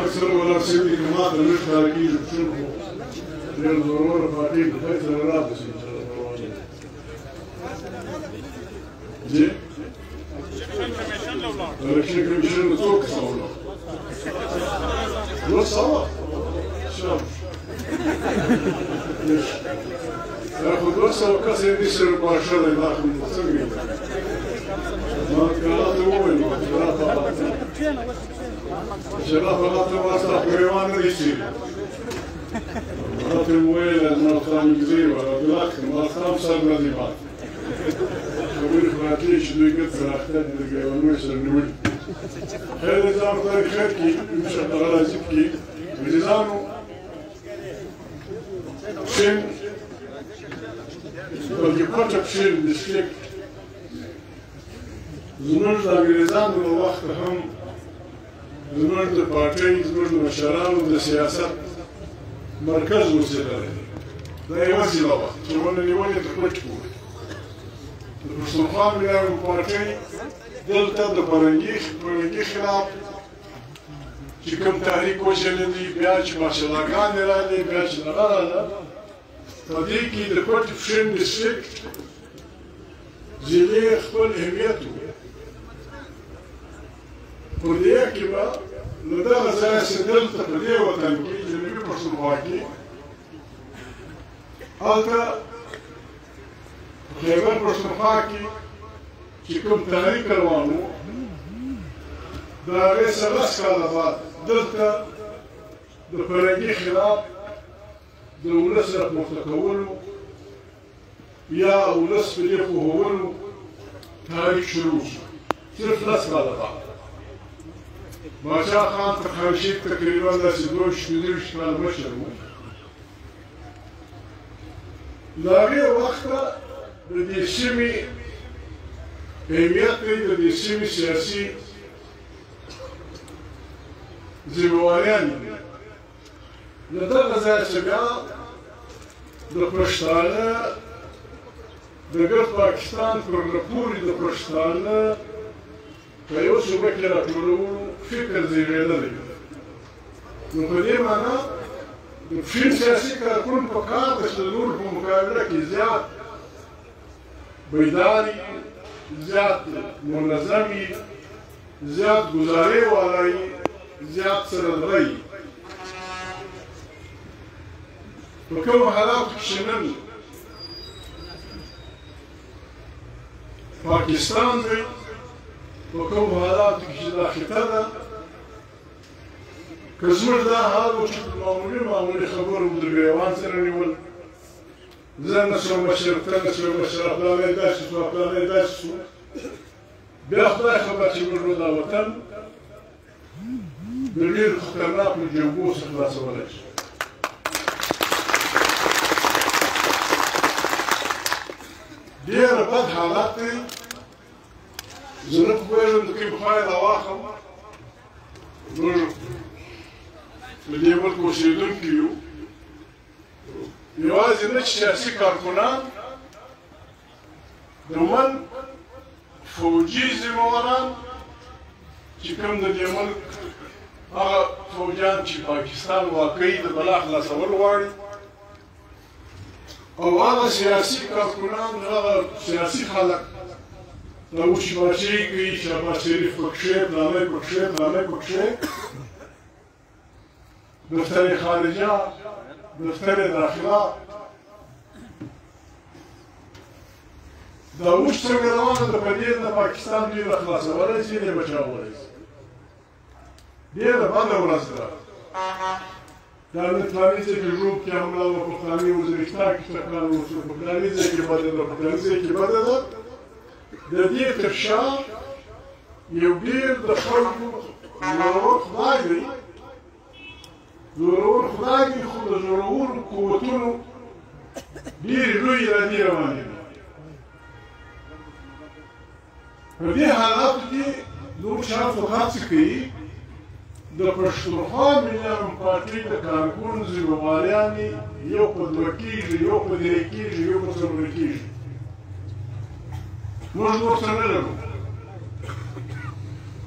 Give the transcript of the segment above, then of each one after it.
أكثر ولا سيدي كما تنش تاركيز بشنو للضرورة فاتين بحيث الرابس زين الإلكشن كميشن نتوقع صولا لو صوت شوف ليش أخذ وصل كسر يصير باشر داخل المسجد ما كانت وين ما كانت شرف الله واسع كريمان يصير ما وين ما كان يصير ولا بالعكس ما كان صار نزيبات خبير خاتي شنو يقدر احتاج للجوانب يسرنول هذا زعما طريق خيركي مش على زبكي بلسانه شن والجبهة شن دشك زمرد انجليزان والوقت هم زمرد بارتي زمرد مشاران والسياسة مركز وسيلة لا يوازي لوقت شو اللي يولي تخرجكم السلطان من البارتي دلتا برنجي خلاف كم تحريك وجلدي بياج ماشاءالله رالي بياج نغالا تديكي دكوت فشن دستك زيلي خبل اهميته قردية كما لدى غزايا سدلتا قردية وطنكي جنبي برسلواكي هالتا خيبر برسلواكي كم تحريك الوانو داري سلس كالبات دلتا دفرنجي خلاف دولس رق متكولو يا ولس بليكو هولو تاريخ شروع صرف لس كالبات ما شاء خان تخرشيت تقريبا لسدوش تدرش كالمشرو لاغي وقتا بدي سمي اهميتي بدي سمي سياسي زیبوارانی لذا غزايا سبيا دپرشتانه دگر پاکستان کرنپوری دپرشتانه کایو صوبه کی راکلو فکر زیبیده دی نو په دې معنا د فین سیاسي کارکون په کار د شلور په مقابله کې زیات بیداری زیات منظمي زیات گزارې والای زیات سره رہی په کوم حالاتو کې چې نن پاکستان دی په کوم حالاتو کې چې دا خطه ده که زموږ دا حال و چې معمولي خبرو د ګریوان سره نیول زه نه شم مشر ته نه شم مشر پلانی داسې شو پلانی داسې شو بیا خدای خبر چې موږ دا وطن د ډېرو خطرناکو جنګو څخه خلاصولی شي ډېر بد حالات دی زه نه پوهېږم د کوم خوا یې راواخلم موږ په دې ملک اوسېدونکي یو یوازې نه چې سیاسي کارکنان د ملک فوجي ذمهواران چې کوم د دې ملک هغه فوجیان چې پاکستان واقعي د بلا خلاصول غواړي او هغه سیاسي کارکنان هغه سیاسي خلک دا وشباشي کوي شهباز شریف پکښې فلانی پکښې فلانی پکښې دفتر خارجه دفتر داخله دا اوس څنګه روانه ده په دې د پاکستان ډېره خلاصولی شي نه بچاولی شي ډېره بده ورځ ده دا د فلاني ځای کې ژوب کې حمله وه په فلاني وزیرستان کې ټکان وشو په فلاني ځای کې بده ده په فلاني ځای کې بده ده د دې تر شا یو ډېر د خلکو زورور خدای دی زورور خدای دی خو د زورورو قوتونو ډېرې لویې ارادې روانې دي په دې حالاتو کې زموږ شاوخوا هڅې کوي د پښتونخوا ملي پارټۍ د کارکون ذمهواریانې یو په دوه کېږي یو په درې کېږي یو په څلور کېږي موږ نور څه نه لرو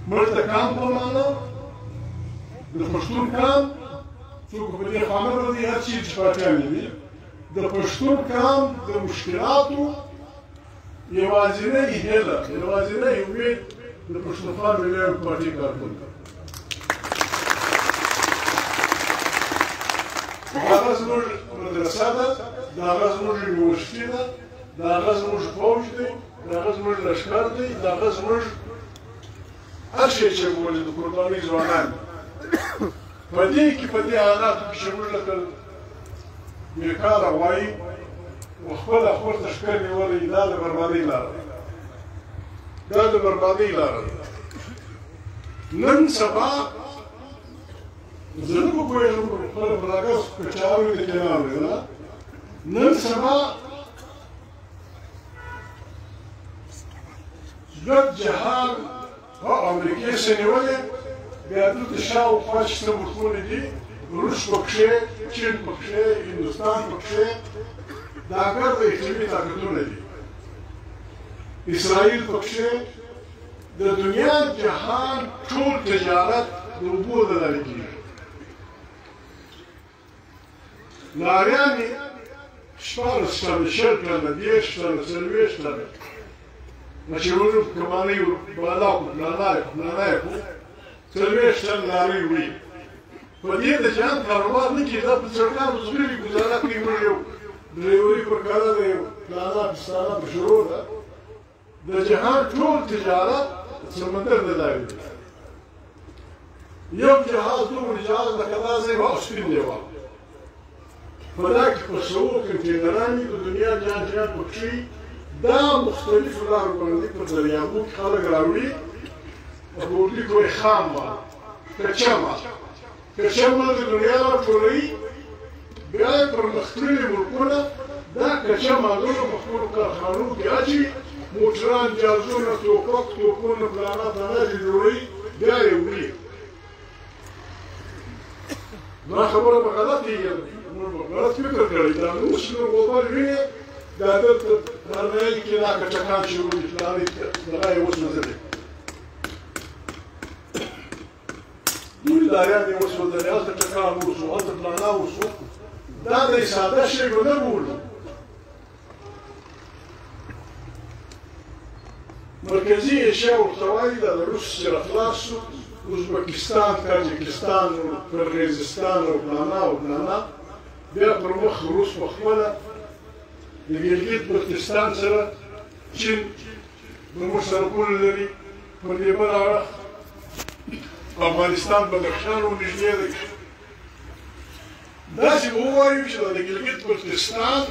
موږ د کام په معنا د پښتون کام څوک په دې خبره دي هر چی چې پاتې دي د پښتون کام د مشکلاتو یوازینۍ هیله یوازینۍ امید د پښتونخوا ملي پارټي کارکون هغه زموږ مدرسه ده د هغه زموږ یونیورسټي ده د هغه زموږ فوج دی د هغه زموږ لښکر دی د هغه زموږ هر شی چې بولي د قربانۍ ځوانان په دې کې په دې حالاتو کې چې موږ لکه بېکاره وایي و خپله خپل لښکر نیولی دا د بربادۍ لاره ده دا د بربادۍ لاره ده نن سبا زه نه پوهېږم خپله په دغه کچاوې د کنار دی نه نن سبا ګډ جهان او امریکې سه نیولې بیا دلته شاوخوا چې څه ملکونه دي روس پکښې چین پکښې هندوستان پکښې دا ګرد اقلیمي طاقتونه دي اسرائیل پکښې د دنیا جهان ټول تجارت د اوبو له لارې کېږي لاریان یې شپاړس کاله شل کاله دېرش کاله څلوېښت کاله چې موږ کمانۍ بالا کړو پلانای کړو څلوېښت کاله لارۍ وړي په دې د جهان کاروبار نه کېږي دا په سړکانو ځغلي ګزاره کوي موږ یو ډریوري پر کاره ده یو پلانه پستانه په شروع ده د جهان ټول تجارت سمندر د لارې دی یو جهاز دومره جهاز لکه دا ځای به سپین دی په دا کې په سوو کنټینران دي د دنیا جهان جهان پکښې دا مختلفو لارو باندې په دریابو کې خلک راوړي په اردو کې وایي خام مال کچه مال د دنیا راټولوي بیا یې پرمختللي ملکونه دا کچه مالونه په خپلو کارخانو کې اچوي موټران جهازونه توپونه پلانه چې جوړوي بیا یې وړي دا خبره به غلط کېږي موږ به غلط فکر کړی دا اوس نور غوبل وینې دا دلته درنیل کې دا کچکان چې وړي پلانې دغه یې اوس نظر دوی لاریان یې اوس ودرې هلته ټکان وسو هلته پلانه وسو دا د ساده شی به نه بولو مرکزي ایشیا ورته وایي دا د روس سره خلاص شو ازبکستان تاجکستان قرغیزستان او پلانه بیا پر مخ روس په خپله د ګلګت بلتستان سره چین زموږ سره پوله لري په دې بل اړخ افغانستان بدخشان ورنږدې دی داسې به ووایو چې دا د ګلګت بلتستان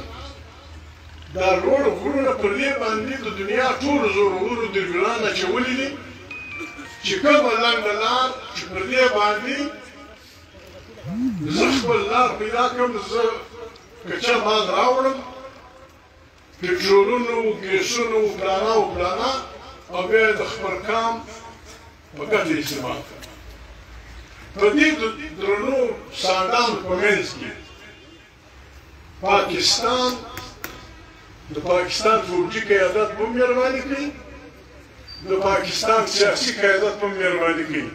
دا لوړ غرونه پر دې باندې د دنیا ټولو زورورو دریولان اچولي دي چې کومه لنډه لار چې پر دې باندې زه خپل لار پیدا کړم زه کچه مال راوړم پټرولونه و ګیسونه و پلانه او بیا یې د خپل کام په ګټه استعمال کړم په دې درنو ساندانو په منځ کې پاکستان د پاکستان فوجي قیادت هم مهرباني کوي د پاکستان سیاسي قیادت هم مهرباني کوي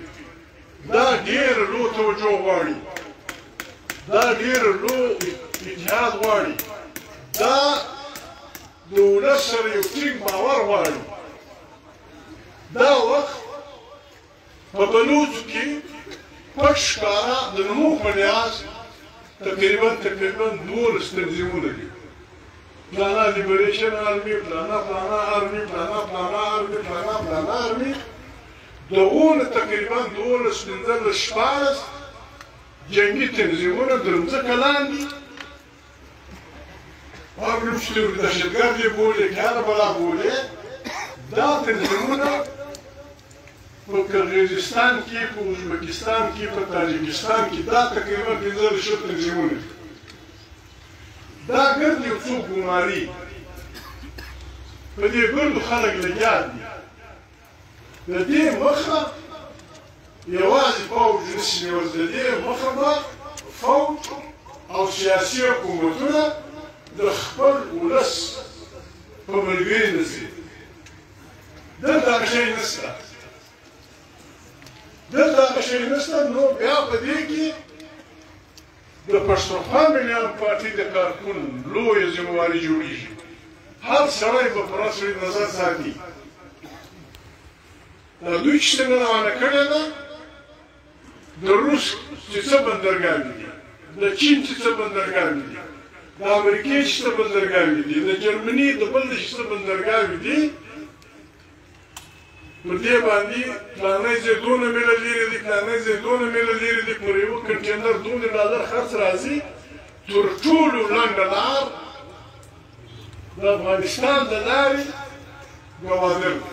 دا ډېره لو توجه غواړي دا ډېره لو اتحاد غواړي دا د ولس سره یو ټینګ باور غواړي دا وخت په بلوڅو کې پټ ښکاره د نومو په لحاظ تقریبا 12 تنظیمونه دي پلانا لیبریشن آرمی پلانا آرمی دغونه تقریبا 12 جنگي تنظیمونه د ځمکه لاندې هغه چې دهشتګرد یې بولي کاره بلا بولي دا تنظیمونه په قرغیزستان کې په ازبکستان کې په تاجکستان کې دا تقریبا 15 تنظیمونه دي دا ګرد یو څو ګماري په دې ګردو خلک لګیا دي د دې مخه یوازې فوج نشي نیول د دې مخه به فوج او سیاسي حکومتونه د خپل ولس په ملګري نه ځي دلته هغه شی نشته دلته هغه شی نشته، نو بیا په دې کې د پښتونخوا ملیان پارټي د کارکون لویه ذمهواري جوړېږي. هر سړی به په رسمي نظر ساتي دوی چې څنګه روانه کړې ده، د روس چې څه بندرګاوې دي، د چین چې څه بندرګاوې دي، د امریکې چې څه بندرګاوې دي، د جرمني د بل چې څه بندرګاوې دي، په دې باندې فلانی ځای دونه میله لرې دي، فلانی ځای دونه میله لرې دي، پر یوه کنټینر دومره ډالر خرڅ راځي. تر ټولو لنډه لار د افغانستان د لارې ګوادر ده.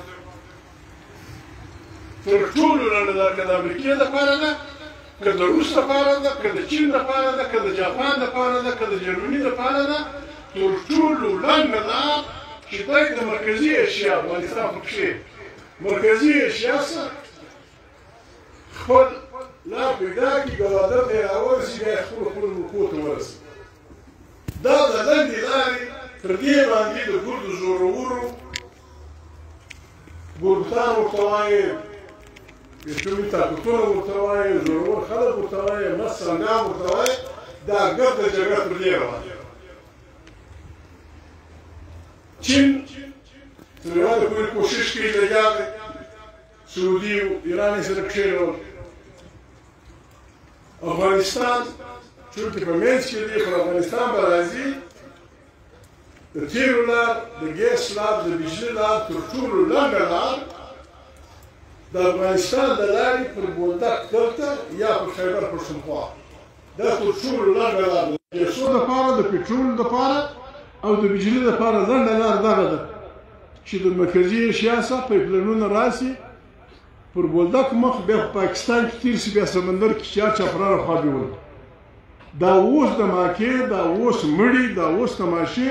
تر ټولو لنډه لار که د امریکې دپاره ده، که د روس دپاره ده، که د چین دپاره ده، که د جاپان دپاره ده، که د جرمني دپاره ده، تر ټولو لنډه لار چې دی د مرکزي ایشیا افغانستان په کښې مرکزي ایشیا سره خپل لار پیدا کړي، ګوادر ته یې راورسي، بیا یې خپلو ملکو ته ورسي. دا د لنډې لارې تر دې باندې د ګردو زورورو ګربتان ورته وایي، اسلامي طاقتونه ورته وایي، زورور خلک ورته وایي، مس سنګام ورته وایي، دا ګرده جګړه پر دې روانه ده. چین تر یو حده پورې کوشش کوي لګیا دی، سعودي او ایران یې سره کښېنول. افغانستان چونکې په منځ کې دی، پر افغانستان به راځي د تیلو لار، د ګیس لار، د بجلي لار، تر ټولو لنډه لار د افغانستان د لارې پر بولدک دلته یا پر خیبر پښتونخوا، دا تر ټولو لنډه لار ده. د ګیسو دپاره، د پټرول دپاره او د بجلي دپاره لنډه لار دغه ده چې د مرکزي ایشیا څخه پایپلاینونه راسي، پر بولدک مخ بیا په پاکستان کې تېر سي، بیا سمندر کې چار چاپراره خوا بیول. دا اوس د ماکې، دا اوس مړي، دا اوس تماشې،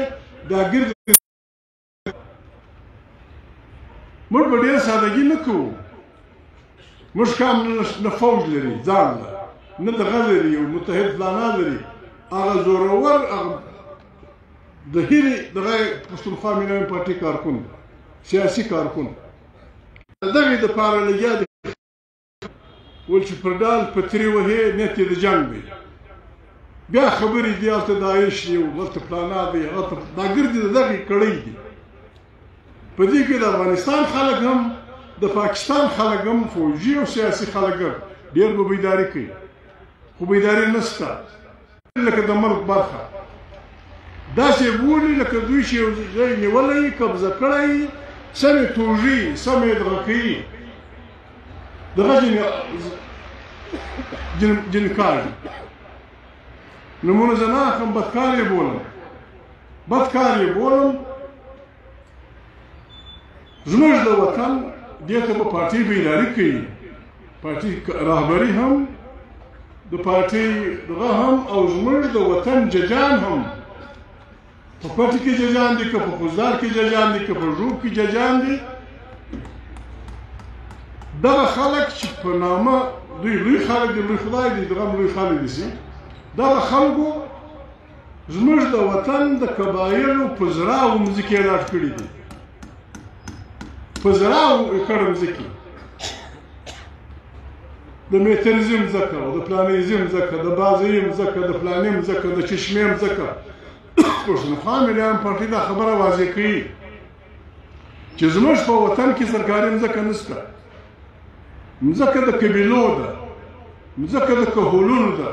دا ګرد موږ په ډېر سادګي نه کوو. موږ کام نه فوج لري ځان له، نه دغه لري یو متحد پلانا لري. هغه زورور د هرې دغه پښتونخوا ملیان پارټي کارکون، سیاسي کارکون د دغې دپاره لګیا دی ول چې پر ډال پتري وهې نیت یې د جنګ دی. بیا خبرې دي هلته داعش دی، هلته پلانا دی، هلته دا ګردې د دغې کړۍ دي. په دې کې د افغانستان خلک هم د پاکستان خلک هم فوجي او سیاسي خلک هم ډېر به بیداري کوي، خو بیداري نشته. لکه د ملک برخه داسې بولي لکه دوی چې یو ځای نیولی، قبضه کړی، سمې توژي، سمې دغه کوي، دغه جنکار دي. نمونه زه نه اخلم، بدکار یې بولم، بدکار یې بولم. زموږ د وطن دې ته به پارټي بیداري کوي، پارټي رهبري هم، د پارټي دغه هم، او زموږ د وطن ججان هم، په پټي کې ججان دي، که په خوزدار کې ججان دي، که په ژوب کې ججان دي. دغه خلک چې په نامه دوی لوی خلک دي، لوی خدای دي، دغه لوی خلک دي، دغه خلکو زموږ د وطن د قبایلو په زراو مځکې لاټ کړي دي، په زراو ایکړه مځکې، د میترزي مځکه او د پلانیزي مځکه، د بازۍ مځکه، د فلاني مځکه، د چشمې مځکه. پښتونخوا ملیان پارټي دا خبره واضح کوي چې زموږ په وطن کې سرکاري مځکه نشته. مځکه د قبیلو ده، مځکه د کهولونو ده،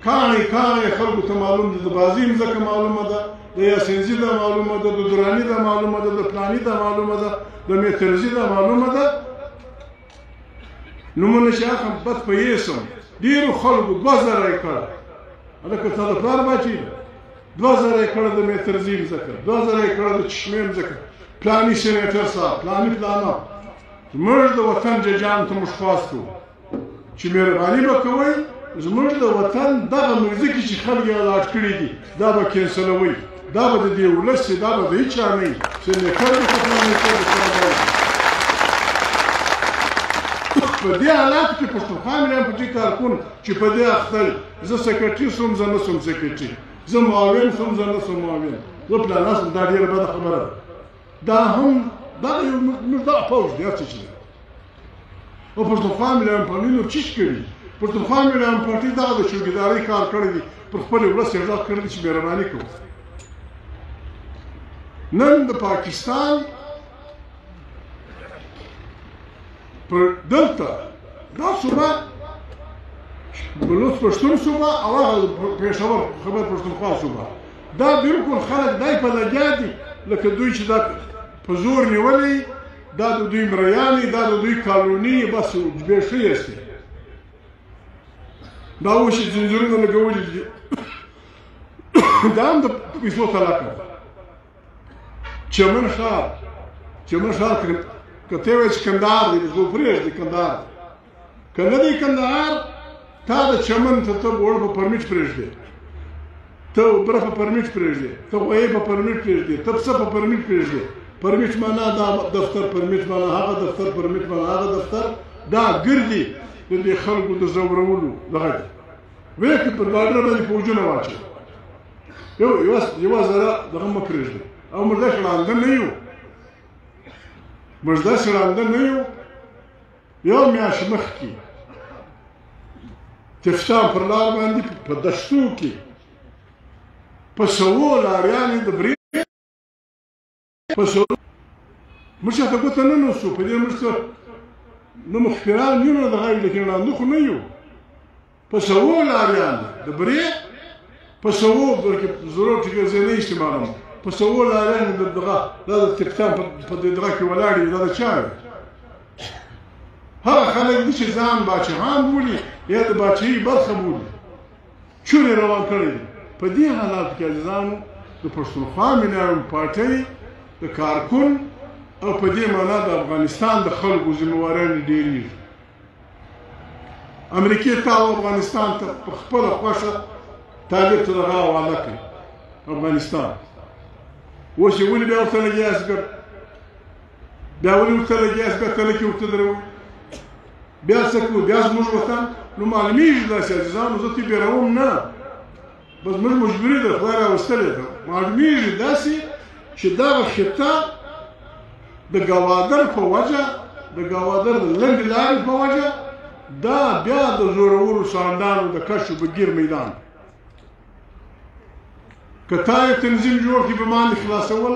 کاڼې کاڼې خلکو ته معلوم ده. د بازۍ مځکه معلومه ده، د یاسینزي ده معلومه ده، د دراني ده معلومه ده، د فلاني ده معلومه ده، د میترزي ده معلومه ده. نومونه چې اخلم بد په یېسم، ډېرو خلکو 2000 ایکړه، هلکه تا د پلار باچې ده، 2000 ایکړه د میترزي مځکه، 2000 ایکړه د چشمې مځکه، پلاني سینیټر صاحب، پلاني پلانا. زموږ د وطن ججان ته موږ خواست کوو چې مهرباني به کوئ، زموږ د وطن دغه مځکې چې خلک یې الاټ کړي دي، دا به کینسلوئ، دا به د دې ولس دا به د هېچا نه وي، سینیټر د پلانیټر د سره به په دې حالاتو کې پښتونخوا ملیان پارټي کارکون چې په دې اخته زه سکرټري سوم، زه نه سوم سکرټري، زه معاون سوم، زه نه سوم معاون، زه پلانا سوم. دا ډېره بده خبره ده. دا هم دا یو دغه پوځ دی، هر څه چې دی. او پښتونخوا ملي پارټي نو چیش کړي پښتونخوا ملي پارټي دغه د چوکیداري کار کړی دی پر خپل ولس یې غږ کړی دی چې مهرباني کوو نن د پاکستان پر دلته دا صوبه بلوچ پښتون صوبه او هغه پېښور خیبر پښتونخوا صوبه دا بالکل خلک دای په لګیا دي لکه دوی چې دا په زور نیولي دا د دوی مریانې دا د دوی کالوني بس بې ښې استي دا اوس چې ځنځیرونه لګولي دي دا هم د پیسو طلاقه چمن ښار که ته وایې چې کندهار دی زه پرېږدي کندهار که نه دی کندهار تا د چمن ته ته وړ په پرمیټ پرېږدې ته بره په پرمیټ پرېږدې ته غویې په پرمیټ پرېږدې ته پسه په پرمیټ پرېږدې پرمیټ معنا دا دفتر پرمیټ معنا هغه دفتر پرمیټ معنا هغه دفتر دا ګرځي د دې خلکو د ځورولو دغه دی وایي که پر بارډر باندې فوجونه واچوي یوه ذره دغه مه پرېږدي او موږ داسې ړانده نه یو موږ داسې ړانده نه یو یو میاشت مخکې تفتان پر لار باندې په دشتو کې په سوو لاریانې د برې په سوو موږ چاته ګوته نه نوسو په دې موږ څه نه مخبران یو نه دغه لیکن ړانده خو نه یو په سوو لاریانې د برې په سوو بلکې ضرور چې زه نه استعمالوم په سوو لاریانې د دغه دا د تفتان په دغه کې ولاړ دي دا د چا دی هغه خلک دي چې ځان باچهان بولي یا د باچهي برخه بولي چورې روان کړی دي په دې حالاتو کې عزیزانو د پښتونخوا ملي پارټۍ د کارکون او په دې معنا د افغانستان د خلکو ذمهوارانې ډېرېږي امریکې ته او افغانستان ته په خپله خوښه طالب ته دغه حواله کوي افغانستان اوس یې ولې بیا ورته لګیا اسګر بیا ولې ورته لګیا اسګر کله کې ورته دروي بیا څه کوو بیا زموږ وطن نو معلومیږي داسې عزیزانو زه ترې بیروم نه بس موږ مجبوري ده خدای راوستلې ده معلومیږي داسې چې دغه خطه د ګوادر په وجه د ګوادر د لنډې لارې په وجه دا بیا د زورورو ساندانو د کشف په ګیر میدان که تا یو تنظیم جوړ کړي په باندې خلاصول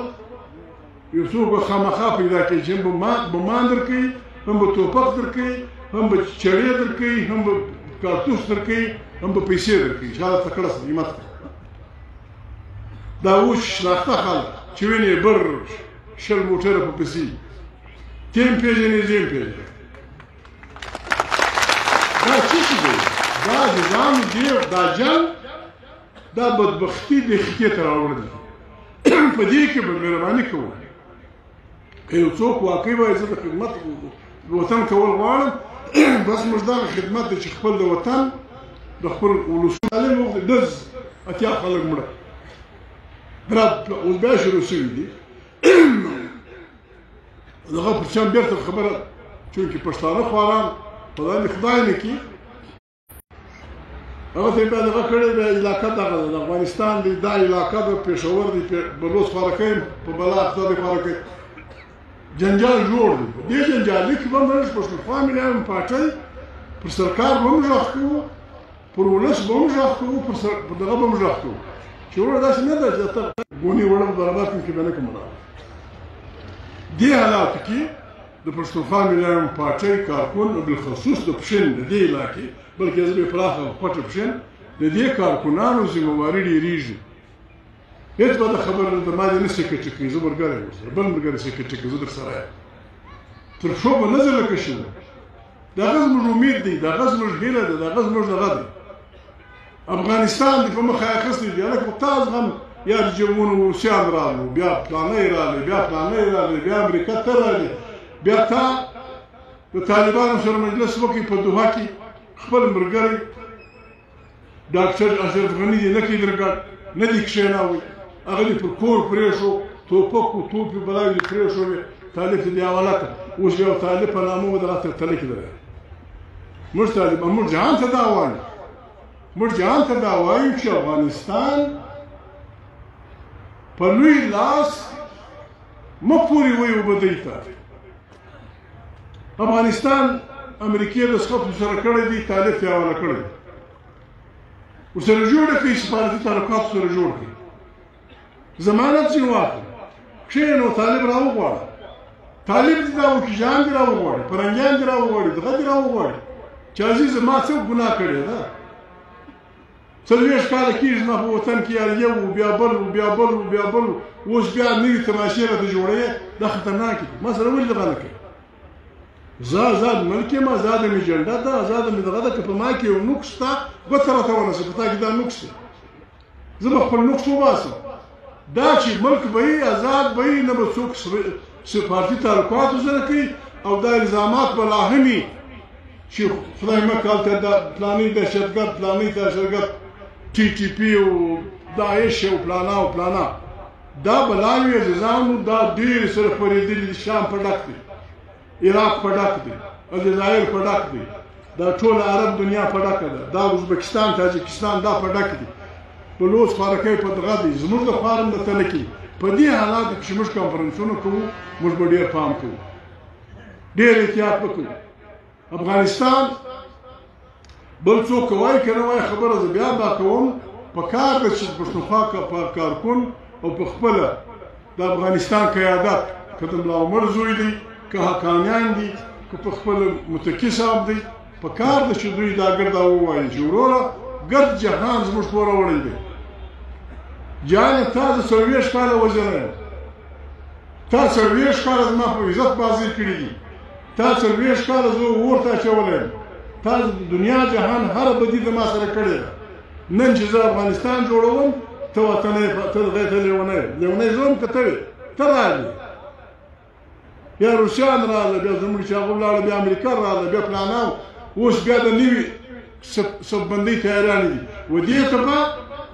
یو څوک به خامخا پیدا کوي چې هم بمان درکوي هم به توپک درکوي هم به چړې درکوي هم به کارتوس درکوي هم به پیسې درکوي شاید تکړه قیمت دا اوس شناخته خلک چې وینې بر شل موټره په پسې تیم پېژني زیم پېژني دا څه شي دی دا نظام دی دا جنګ دا بدبختي د خطې ته راوړل دي په دې کې به مهرباني کوو که یو څوک واقعي وایي زه د خدمت وطن کول غواړم بس موږ دغه خدمت دی چې خپل د وطن د خپل ولسونو تعلیم وکړي ډز اتیا خلک مړه اوس بیا شروع شوي دي دغه پر چا بېرته خبره چونکې پښتانه خواران خدای مې خدای نه کړي هغه ته یې بیا دغه کړی بیا علاقه دغه ده د افغانستان دی دا علاقه د پېښور دی بلوڅ خوارکۍ په بلا اخته دی خوارکۍ جنجال جوړ دی دې جنجالي کې به موږ پښتونخوا ملي پارټۍ پر سرکار به هم غږ کوو پر ولس به هم غږ کوو پر دغه به هم غږ کوو چې وړه داسې نه ده چې ته ګونې وړه په برابر کوم کې به نه کوم دې حالاتو کې د پښتونخوا ملي پارټۍ کارکون بالخصوص د پښین د دې علاقې بلکې زه به پراخه پټه پښین د دې کارکونانو ذمهواري ډېرېږي هېڅ به د خبره د ما دې نه سکټ کوي زه ملګری ورسره بل ملګری سکټ کوي زه درسره یم تر پښو به نه زه لکه شو د هغه زموږ امید دی د هغه زموږ هیله ده د هغه زموږ دغه دی افغانستان دې په مخه یې اخیستی دی هلکه تا زغم یا د جرمونو روسیان راغلو بیا پلانی راغلی بیا پلانی راغلی بیا امریکا ته راغلی بیا تا د طالبانو سره مجلس وکړي په دوحه کې خپل ملګری ډاکټر اشرف غني دې نه کړي درګډ نه دې کښېناوی هغه دې پر کور پرېښو توپک و توپ یې بلاوې دې پرېښولې طالب ته دې حواله کړه اوس یو طالب په نامه به دغه تله کې دی موږ طالبان موږ جهان ته دا وایو موږ جهان ته دا وایو چې افغانستان په لوی لاس مه پورې وایو به دوی ته افغانستان امریکې د سقط سره کړی دی، طالب ته حواله کړی دی، ورسره جوړه کړي، سفارتي تعلقات سره جوړ کړي، ضمانت ځینې واخلي، کښېنو طالب راوغواړه، طالب دې دا وکړي، جان دې راوغواړي، فرنګیان دې راوغواړي، دغه دې راوغواړي چې عزیزه ما څه ګناه کړې ده، 40 کاله کېږي زما په وطن کې یار یو و بیا بل و بیا بل و بیا بل و، اوس بیا نوي تماشې راته جوړوې، دا خطرناک دي. ما سره ولې دغه نه کوې؟ زه آزاد ملک یم، ازاده مې جنډه ده، ازاده مې دغه ده، که په ما کې یو نقص شته ګوته راته ونیسه، په تا کې دا نقص دی، زه به خپل نقص وباسم. دا چې ملک به وي، ازاد به وي، نه به څوک سفارتي تعلقاتو سره کوي، او دا الزامات به لا هم وي چې خدای مکه هلته دا فلاني دهشتګرد، فلاني دهشتګرد TTP او داعش او پلانا او پلانا، دا بلاوي عزیزانو دا ډېر سره خورېدلي دي، شام په ډک دی، عراق په ډک دی، الجزایر په ډک دی، دا ټول عرب دنیا په ډکه ده، دا ازبکستان تاجکستان دا په ډک دي، بلوچ خوارکۍ په دغه دی، زموږ د خوا هم د تلکي. په دې حالاتو کې چې موږ کنفرنسونه کوو، موږ به ډېر پام کوو، ډېر احتیاط به کوو. افغانستان بل څوک وایي که نه وایي خبره زه بیا دا کوم، په کار ده چې پښتونخوا کارکون او په خپله د افغانستان قیادت، که د ملا عمر زوی دی، که حقانیان دي، که په خپله متکي صاحب دی، په کار ده چې دوی دا ګرد ووایي چې وروره ګرد جهان زموږ پوره وړی دی. جانه تا زه 40 کاله وزیر یم، تا 40 کاله زما په عزت بازي کړي دي، تا 40 کاله زه اور ته اچولی یم، تا د دنیا جهان هره بدي د ما سره کړې ده. نن چې زه افغانستان جوړوم، ته وطنۍ، ته دغې ته لیونی، لیونی زه هم که ته وې، ته راغلې، بیا روسیان راغله، بیا زموږ چې هغه ولاړه، بیا امریکا راغله، بیا پلانان، اوس بیا د نوي صفبندۍ تیارانې دي، و دې ته به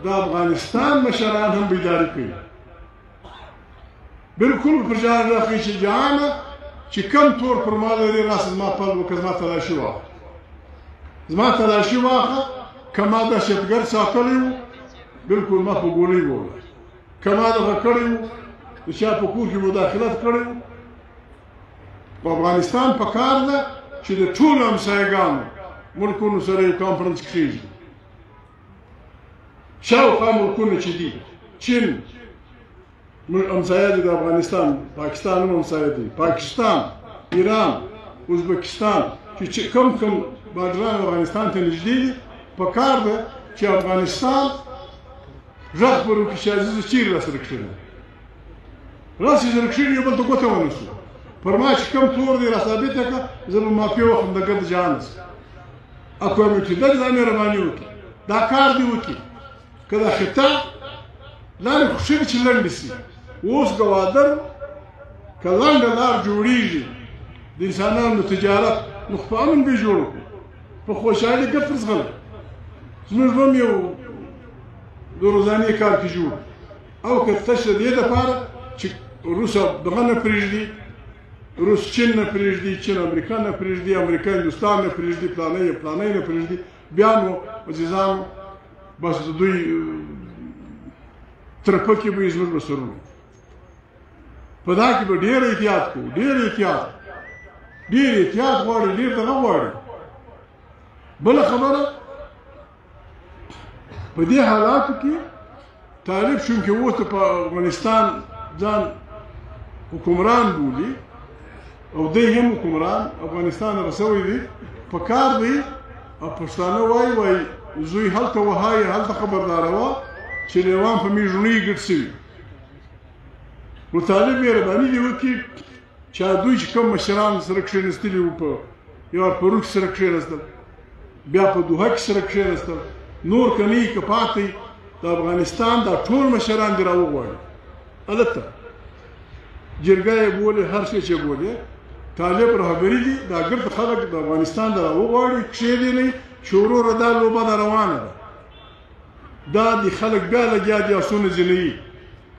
د افغانستان مشران هم بیداري کوي، بلکل پر جان راخلي چې جهانه چې کم تور پر ما لري، راسه زما پل وکړه، زما تلاشي واخله، زما تلاشي واخله، که ما دهشتګرد ساتلی و بلکل ما په ګولۍ ووهله، که ما دغه کړی و، د چا په کور کې مداخلت کړی و. په افغانستان په کار ده چې د ټولو همسایګانو ملکونو سره یو کانفرنس کېږي، شاوخوا ملکونه چې دي، چین همسایه دی د افغانستان، پاکستان هم همسایه دی، پاکستان، ایران، ازبکستان، چې کم بارډران افغانستان ته نږدې دي، په کار ده چې افغانستان غږ پر وکړي چې عزیزه چیرې راسره کښېنه، راسې سره کښېني، یو بل ته ګوته ونیسو، پر ما چې کم تور دی راثابته کړه، زه به معافي واخلم د ګرد جهان څخه. اقوام متحده دا مهرباني وکړي، دا کار دې وکړي، که دا خطه لارې خو ښه دي چې لنډې شي، اوس ګوادر که لنډه لار جوړېږي د انسانانو د تجارت، نو خو په امن به یې جوړ کړو، په خوشحالي ګپ زغله، زموږ به هم یو د روزانې کار کې جوړ، او که تش د دې دپاره چې روس دغه نه پرېږدي، روس چین نه پرېږدي، چین امریکا نه پرېږدي، امریکا هندوستان نه پرېږدي، پلانی نه پرېږدي، بیا نو عزیزانو بس د دوی ترپکې به یې زموږ به سرونه. په دا کې به ډېر احتیاط کوو، ډېر احتیاط غواړي، ډېر دغه غواړي. بله خبره، په دې حالاتو کې طالب چونکې اوس په افغانستان ځان حکمران بولي، او دی هم حکمران افغانستان رسوی دی، په کار دی، او پښتانه وایي زوی هلته وهایي، هلته خبرداره وه چې لیوان په میږونۍ ګډ شوي. نو طالب مهرباني دې وکړي چې دوی چې کوم مشران سره کښېنستلي وو، په یو په روس سره کښېنستل، بیا په دوحه کې سره کښېنستل، نور که نه وي که پاتې د افغانستان دا ټول مشران دې راوغواړي، هلته جرګه یې بولې، هر شی چې بولې، طالب رهبري دي، دا ګرد خلک د افغانستان د راوغواړي، کښېني چې وروره دا لوبه ده روانه ده، دا دي خلک بیا لګیا دي آسونه ځینوي،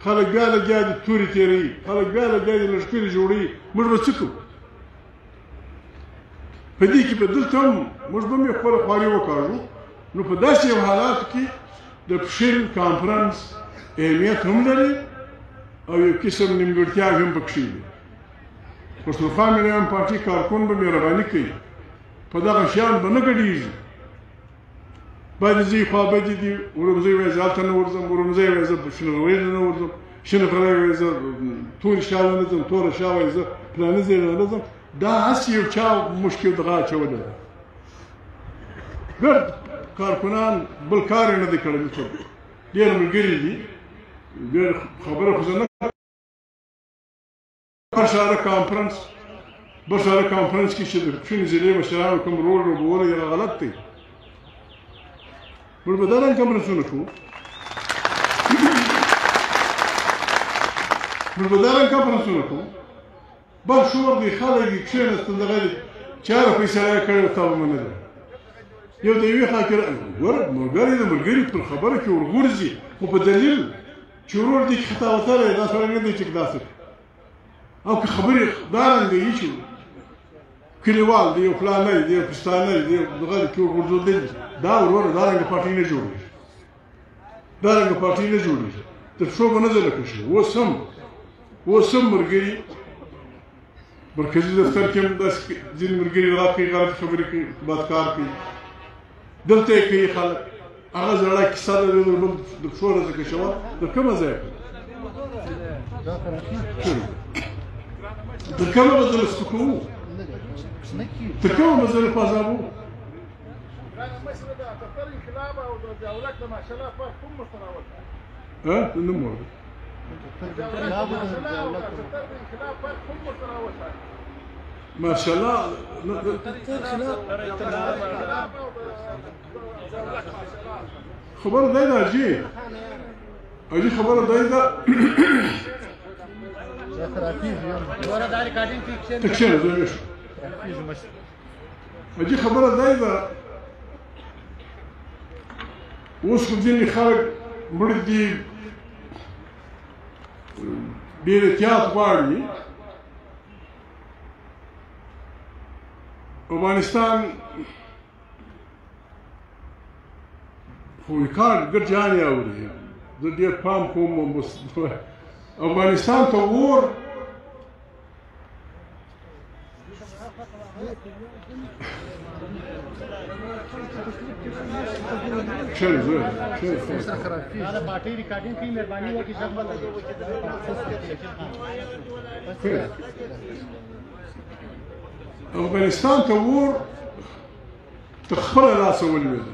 خلک بیا لګیا دي تورې تېروي، خلک بیا لګیا دي لښکرې جوړوي، موږ به څه کوو؟ په دې کې به دلته هم موږ به یې خپله خواري وکاږو. نو په داسې یو حالاتو کې د پښین کانفرنس اهمیت هم لري، او یو قسم نیمګړتیاوې هم پکښې دي. پښتونخوا ملي پارټي کارکون به مهرباني کوي په دغه شیان به نه ګډېږي. باید ځي خوابدي دي ورمزی وایي زه هلته نه ورځم، ورمزی وایي زه شنه غوی نه ورځم، شنه غلی وایي زه تورې شا نه ځم، توره شا وایي زه فلاني ځای نه ځم. دا هسې یو چا مشکل دغه اچولی ده. ګرد کارکنان بل کار یې نه دی کړی. ډېر ملګري دي، ډېر خبره خو زه نه بشاره کانفرنس کې چې د کوچني ضلعې مشرانو کوم رول لوبولی هغه غلط دی. موږ به دغه کنفرنسونه کوو، بل شور دی، خلک دي کښېنستل، دغه دي چا د فیصله یې کړې تا به منله. یو د یوې خوا کې ګوره ملګری د ملګري پر خبره کې ورغورځي، خو په دلیل چې ورور دې کې خطا وتلی دا سړی نه دی چې داسې او که خبرې دارنګه وي چې کلیوال دی، یو فلانی دی، یو پښتانی دی، دغه کې ورغورځېدل دا وروره دارنګه پارټي نه جوړېږي. تر څو به نه ځلکه شي. اوس هم ملګري مرکزي دفتر کې هم داسې ځینې ملګري راکوي، غلط خبرې کوي، بدکار کوي، دلته یې کوي خلک. هغه زړه کیسه ده د بل د پښو رزقه شوه د کومه ځایه تر کومه به زه سپکوو، تر کومه به زه له پازابو. نه مورد ماشاءالله خبر دی دا اجي خبر دی دا تکشن زویش اجي خبر دی دا اوس خو ځینې خلک مړ دي ډېر احتیاط غواړي. افغانستان خو کار ګډ جانې اوري، زه ډېر پام کوم. افغانستان ته اور افغانستان ته اور ته خپله لاسه ولوېده.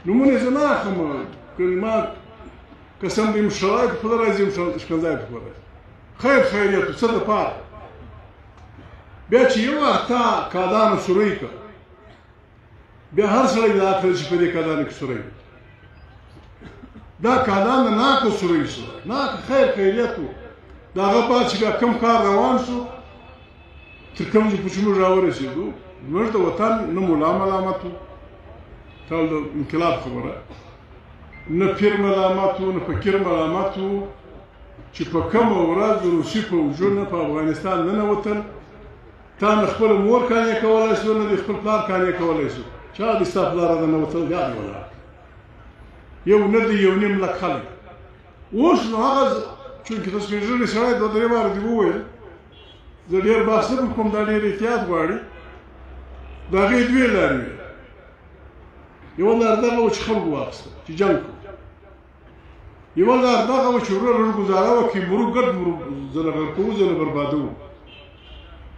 نومونه زه نه اخلم، کلمات قسم دې مشرای په خپله راځي، ښکنځای په خپله راځي. خیریت څه دپاره بیا چې یو وخت تا کادانو سوری کړه، بیا هر سړی دا کړل چې په دې کادانو کې سوری دا کادان د ناکو سوری شو، ناک خیریت و. د هغه بعد چې بیا کوم کار روان شو تر کوم ځای پورې چې موږ راورسېدو، موږ د وطن نه ملا ملامت و، ټول د انقلاب خبره، نه پیر ملامت و نه فقیر ملامت و چې په کومه ورځ روسي پوځونه په افغانستان ننوتل. تا نه خپله مور کانې کولی شو، نه د خپل پلار کانې کولی شو. چا دې ستا پلاره ننوتل؟ یا دې ولاړ یو نه دی یو نیم لک خلک. اوس نو هغه چونکې د سپین ږیري سړی دوه درې واره دې وویل، زه ډېر بحث نه کوم، دا ډېر احتیاط غواړي. د هغې دوې لارې وې. یوه لار دغه وه چې خلکو واخیسته چې جنګ کړو، یوه لار دغه وه چې وروره لږ ګزاره وکړي، مرو ګډ مرو زه له غرقوو زه له بربادوو.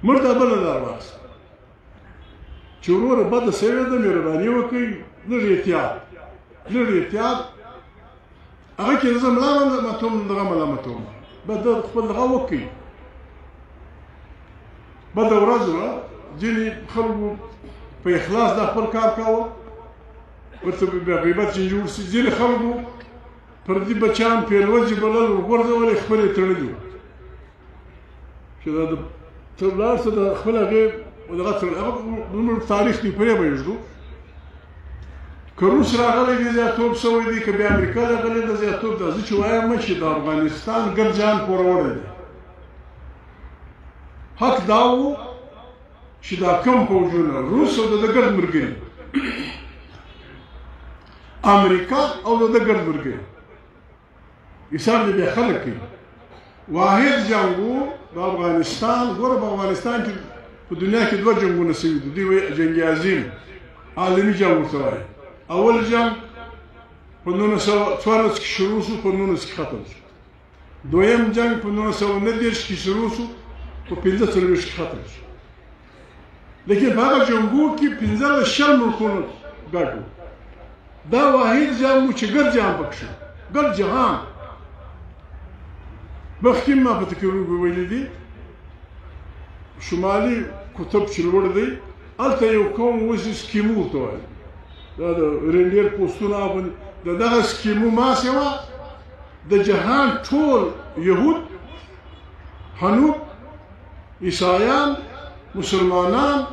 موږ دا بله لار واخیسته چې وروره بده سوې ده، مهرباني وکړئ، لږ احتیاط. هغه کې زه ملا ملامتوم، دغه ملامتوم، بد خپل دغه وکړي. بده ورځ وه، ځینې خلکو په اخلاص دا خپل کار کاوه، ورته بیا غیبت چې جوړ شي. ځینې خلکو پردي بچیان پیلوځي بلل ورغورځولې، خپل یې تړلي وو چې دا ته ولاړ شه د خپل هغې دغه تړل. هغه زموږ تاریخ دی پرې به یږدو. که روس راغلی دی زیاتوب شوی دی، که بیا امریکا راغلی ده زیاتوب ده. زه چې وایم چې د افغانستان ګډ جان پوروړی دی. حق دا و چې دا کوم پوځونه روس او د ده ګډ ملګري، امریکا او د ده ګډ ملګري حساب دې بیا خلک کوي. واحد جنګ و د افغانستان. ګوره په افغانستان کې په دنیا کې دوه جنګونه شوي دي دوی وایي جنګ عظیم عالمي جنګ ورته وایي اول جنګ په 1914 کې شروع شو په 19 کې ختم شو دویم جنګ په 1919 کې شروع شو په 15 کې ختم شو لیکن په هغه جنګو کې 15 ملکونه ګډ وو دا واحد جنګ و چې ګډ جهان پکې شو ګډ جهان مخکې ما په تکرار ویلي دي شمالي قطب چې لوړ دی هلته یو قوم اوس سکیمو ورته وایي دا د رینډیر پوسټونه د دغه سکیمو ماسې وه د جهان ټول یهود حنوب عیسایان مسلمانان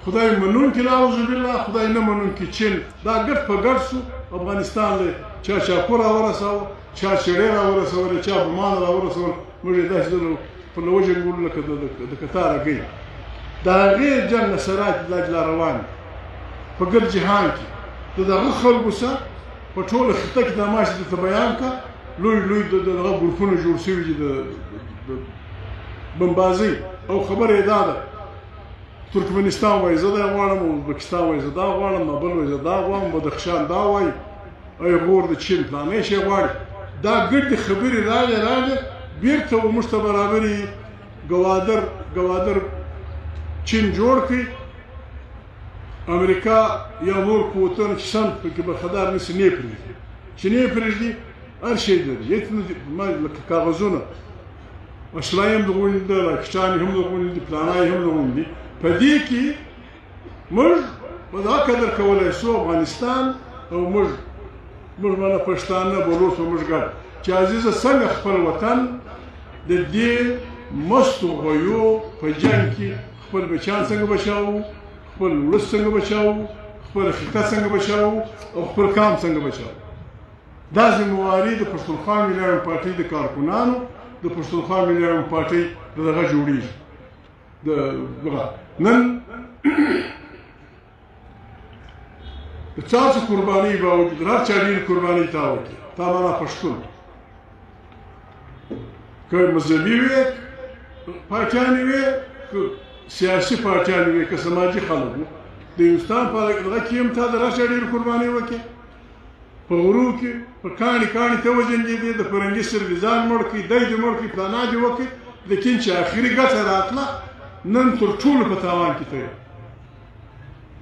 خدای منونکي نعوذ بالله خدای نه منونکي چین دا ګډ په ګډ شو افغانستان له چا چاقو راورساوه چا چړې راورسولې چا بمان راورسول موږ یې داسې په له وجنګولو لکه د کتاره کوي د هغې جنګ اثرات لا روان په ګډ جهان کې د دغه خلکو سره په ټوله خطه کې دا ماشي درته بیان کړه لوی لوی دغه ګروپونه جوړ شوي دي د بمبازۍ او خبره یې دا ده ترکمنستان وایي زه دا غواړم ازبکستان وایي زه دا غواړم بل وایي زه دا غواړم بدخشان دا وایي ایغور د چین فلانی شی غواړي دا ګډې خبرې راغلې بېرته به موږ ته برابرې ګوادر چین جوړ کړي امریکا یا نور قوتونه چې سم پکې برخدار نشي نه پرېږدي چې نه پرېږدي هر شی لري لکه کاغذونه اشلای هم دغونې ده راکچانې هم دغونې دي پلانای هم دغونې دي په دې کې موږ په دا قدر کولی شو افغانستان او موږ معنی پښتانه بلوڅ او موږ ګډ چې عزیزه څنګه خپل وطن د دې مستو غویو په جنګ کې خپل بچیان څنګه بچاوو خپل ولس څنګه بچاوو خپل خطه څنګه بچاوو او خپل قام څنګه بچاوو دا ذمواري د پښتونخوا ملي عوامي پارټۍ د کارکونانو د پښتونخوا ملي عوامي پارټۍ دغه جوړېږي نن د چا څه قربانۍ باوجود هر چا ډېرې قربانۍ تا وکړې تا معنا پښتون که مذهبي وې پاچانې وې که سیاسي پاچانې وې که سماجي خلک وو د هندوستان په دغه کې هم تا د راشه ډېرې قربانۍ وکړې په غرو کې په کاڼي کاڼي ته وجنګېدې د فرنګي سره دې ځان مړ کړي دی دې مړ کړي پلانا دې وکړي لیکن چې آخري ګټه راتله نن تر ټولو په تاوان کې ته یې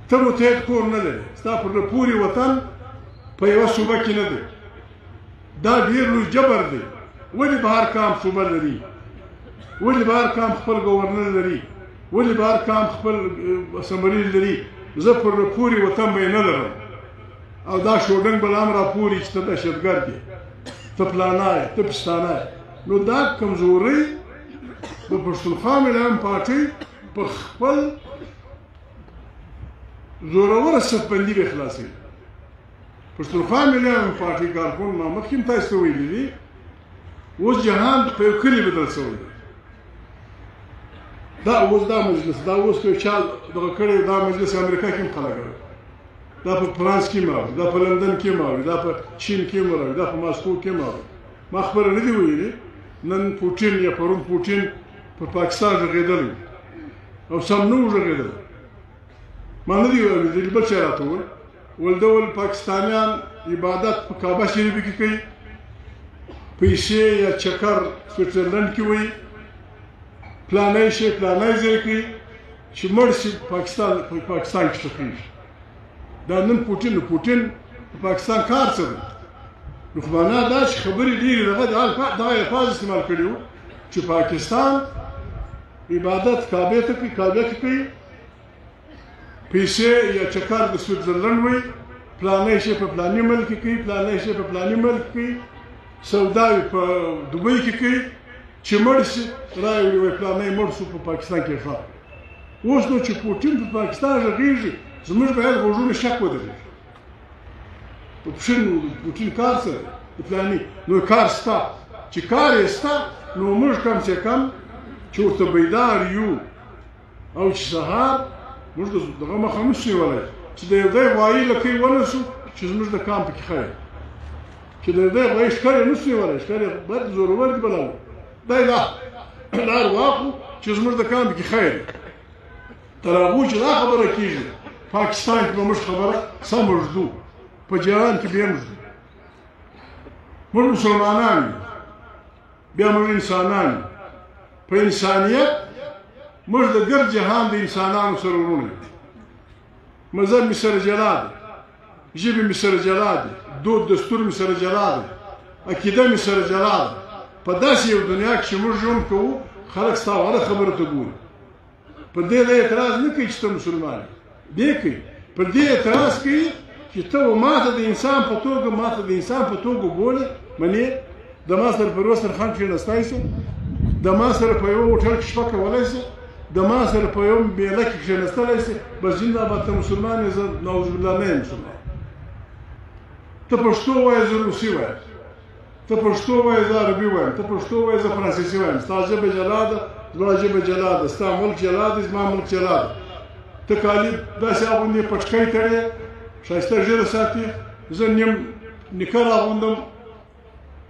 ته متحد کور نه لرې ستا پر پورې وطن په یوه صوبه کې نه دی دا ډېر لوی جبر دی ولې به هر کام صوبه لري ولې به هر کام خپل ګورنر لري ولې به هر کام خپل اسمبلي لري زه پر پورې وطن به یې نه لرم او دا شوډنګ به لا هم راپوري چې ته دهشتګرد یې ته پلانا یې ته پښتانه یې نو دا کمزورۍ د پښتونخوا ملي عوامي پارټۍ په خپل زوروره صفبندي به خلاصوي پښتونخوا ملي عوامي پارټۍ کارکون ما مخکې هم تاسو ته ویلي دي اوس جهان په یو کلي بدل شوی دی دا اوس دا مجلس دا اوس که چا دغه کړی دا مجلس امریکا کې هم خلک دا په فرانس کې ماوي دا په لندن کې ماوي دا په چین کې ماوي دا په ماسکو کې ماوي ما خبره نه دی ویلې نن پوټین یا پرون پوټین په پاکستان غږېدلی او سم نه و غږېدلی ما نه دی ویلي بل شی راته وویل ول ډول پاکستانیان عبادت په کعبه شریفه کې کوي پیسې یا چکر سویټزرلند کې وایي پلانی شی پلانی ځای کوي چې مړ شي پاکستان کې ښخېږي دا نن پوټین په پاکستان کار څه دی نو خو معنا دا چې خبرې ډېرې دغه الفاظ استعمال کړي وو چې پاکستان عبادت کعبې ته کوي کعبه کې کوي پیسې یا چکر د سویټزرلند وایي پلانی شی په پلاني ملک کې کوي پلانی شی په پلاني ملک کوي سوداوي په دوبۍ کې کوي چې مړ شي رایې وایي پلانی مړ شو په پاکستان کې ښه اوس نو چې پوټین په پاکستان غږېږي زموږ باید غوږونه شک ودرېږي پوټین کار څه دی د پلاني نو کار شته چې کار یې شته نو موږ کم چې کم چې ورته بیدار یو او چې سهار موږ دغه مخه نه شو نیولی چې د یو دی غوایي لکۍ ونه شو چې زموږ د کام پکې ښه چې د یو دی غوایي ښکر یې نه شو نیولی ښکر یې باید زورور دي بلا دی لار واخلو چې زموږ د کام پکې ښه تر هغو چې دا خبره کېږي پاکستان کې به موږ خبره سم ږدو په جهان کې بیا ږدو موږ مسلمانان یو بیا موږ انسانان یو په انسانیت موږ د ګرد جهان د انسانانو سره ورونه یو مذهب مې سره جلا دی ژبې مې سره جلا دی دود دستور مې سره جلا دی عقیده مې سره جلا ده په داسې یو دنیا کې چې موږ ژوند کوو خلک ستا هره خبره ته ګوري په دې له اعتراض نه کوي چې ته مسلمان یې دې کوي په دې اعتراض کوي چې ته ماته د انسان په توګه بولې منې د ما سره په روستر خان کښېنستی شو د ما سره په یوه هوټل کې شپه کولی شي د ما سره په یوه میله کې کښېنستلی شي بس زنده باد ته مسلمان یې زه نعوذ بالله نه یم مسلمان ته پښتو وایې زه روسي وایم ته پښتو وایې زه عربي وایم ته پښتو وایې زه فرانسیسي وایم ستا ژبه جلا ده زما ژبه جلا ده ستا ملک جلا دی زما ملک جلا ده ته کالي داسې اغوندې پټکۍ تړې ښایسته ږیره ساتې زه نیم نیکر اغوندم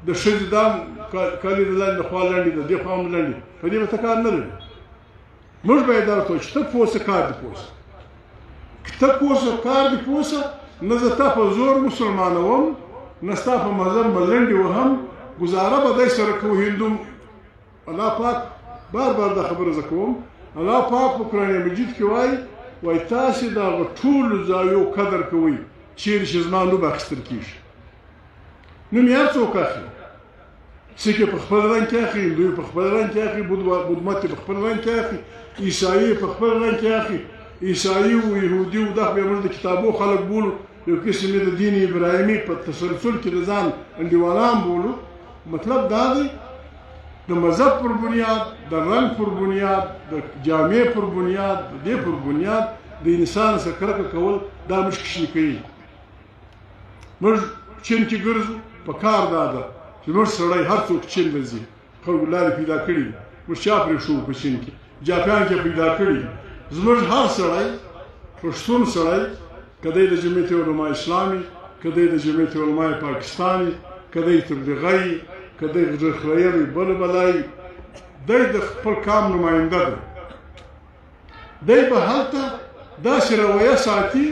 د ښځې دا کالي د لاندې خوا لنډې ده دې خوا هم لنډې په دې به ته کار نه لري موږ باید دا ورته وایو چې ته پوه شه کار دې پوه شه که ته پوه شه کار دې پوه شه نه زه تا په زور مسلمانوم نه ستا په مذهب ملنډې وهم ګزاره به دی سره کوو هندو الله پاک بار دا خبره زه کوم الله پاک په قرآن مجید کې وایي تاسې د هغه ټولو ځایو قدر کوئ چیرې چې زما نوم اخیستل کېږي نوم یې هر څوک اخلي سیک په خپل رنګ کې اخلي هندو په خپل رنګ کې اخلي بودمت په خپل رنګ کې اخلي عیسایي په خپل رنګ کې اخلي عیسایي و یهودي و دا خو بیا موږ د کتابو خلک بولو یو قسم یې د دین ابراهیمي په تسلسل کې د ځان انډیوالان بولو مطلب دا دی د مذهب پر بنیاد د رنګ پر بنیاد د جامع پر بنیاد د دې پر بنیاد د انسان سره کرکه کول دا موږ کشني کوي موږ چین کې ګرځو په کار دا ده چې موږ سړی هر څوک چین ته ځي خلکو لارې پیدا کړي موږ چا پرېښو په چین کې جاپان کې پیدا کړي زموږ هر سړی پښتون سړی که دی د جمعیت علما اسلامي که دی د جمعیت علما پاکستاني که دی تبلیغی که دی غرخلیلی بل بلای دی د خپل قام نماینده دی دی به هلته داسې رویه ساتي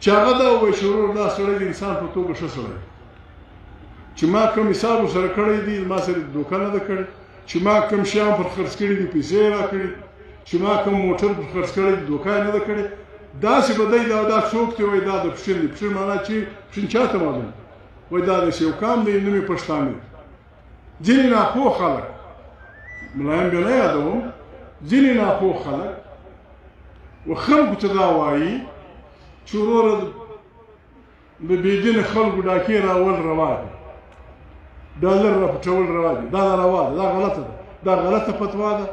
چې هغه دا ووایي چې ورور دا سړی د انسان په توګه ښه سړی چې ما کوم حساب ورسره کړی دی ما سره دوکه نه ده کړې چې ما کوم شیان پر خرڅ کړي دي پیسې یې راکړي چې ما کوم موټر پر خرڅ کړی دی دوکه یې نه ده کړې داسې به دی دا څوک دی وایي دا د پښین دی پښین معنا چې پښین چاته معلوم وایي دا داسې یو قام دی نوم یې پښتانه دی ځینې ناپوه خلک ملایم بیا نه یادوم ځینې ناپوه خلک و خلکو ته دا وایي چې وروره د بېدینه خلکو ډاکې راول روا دي ډالر راپټول روا دي دا روا ده دا غلطه ده دا غلطه فتوا ده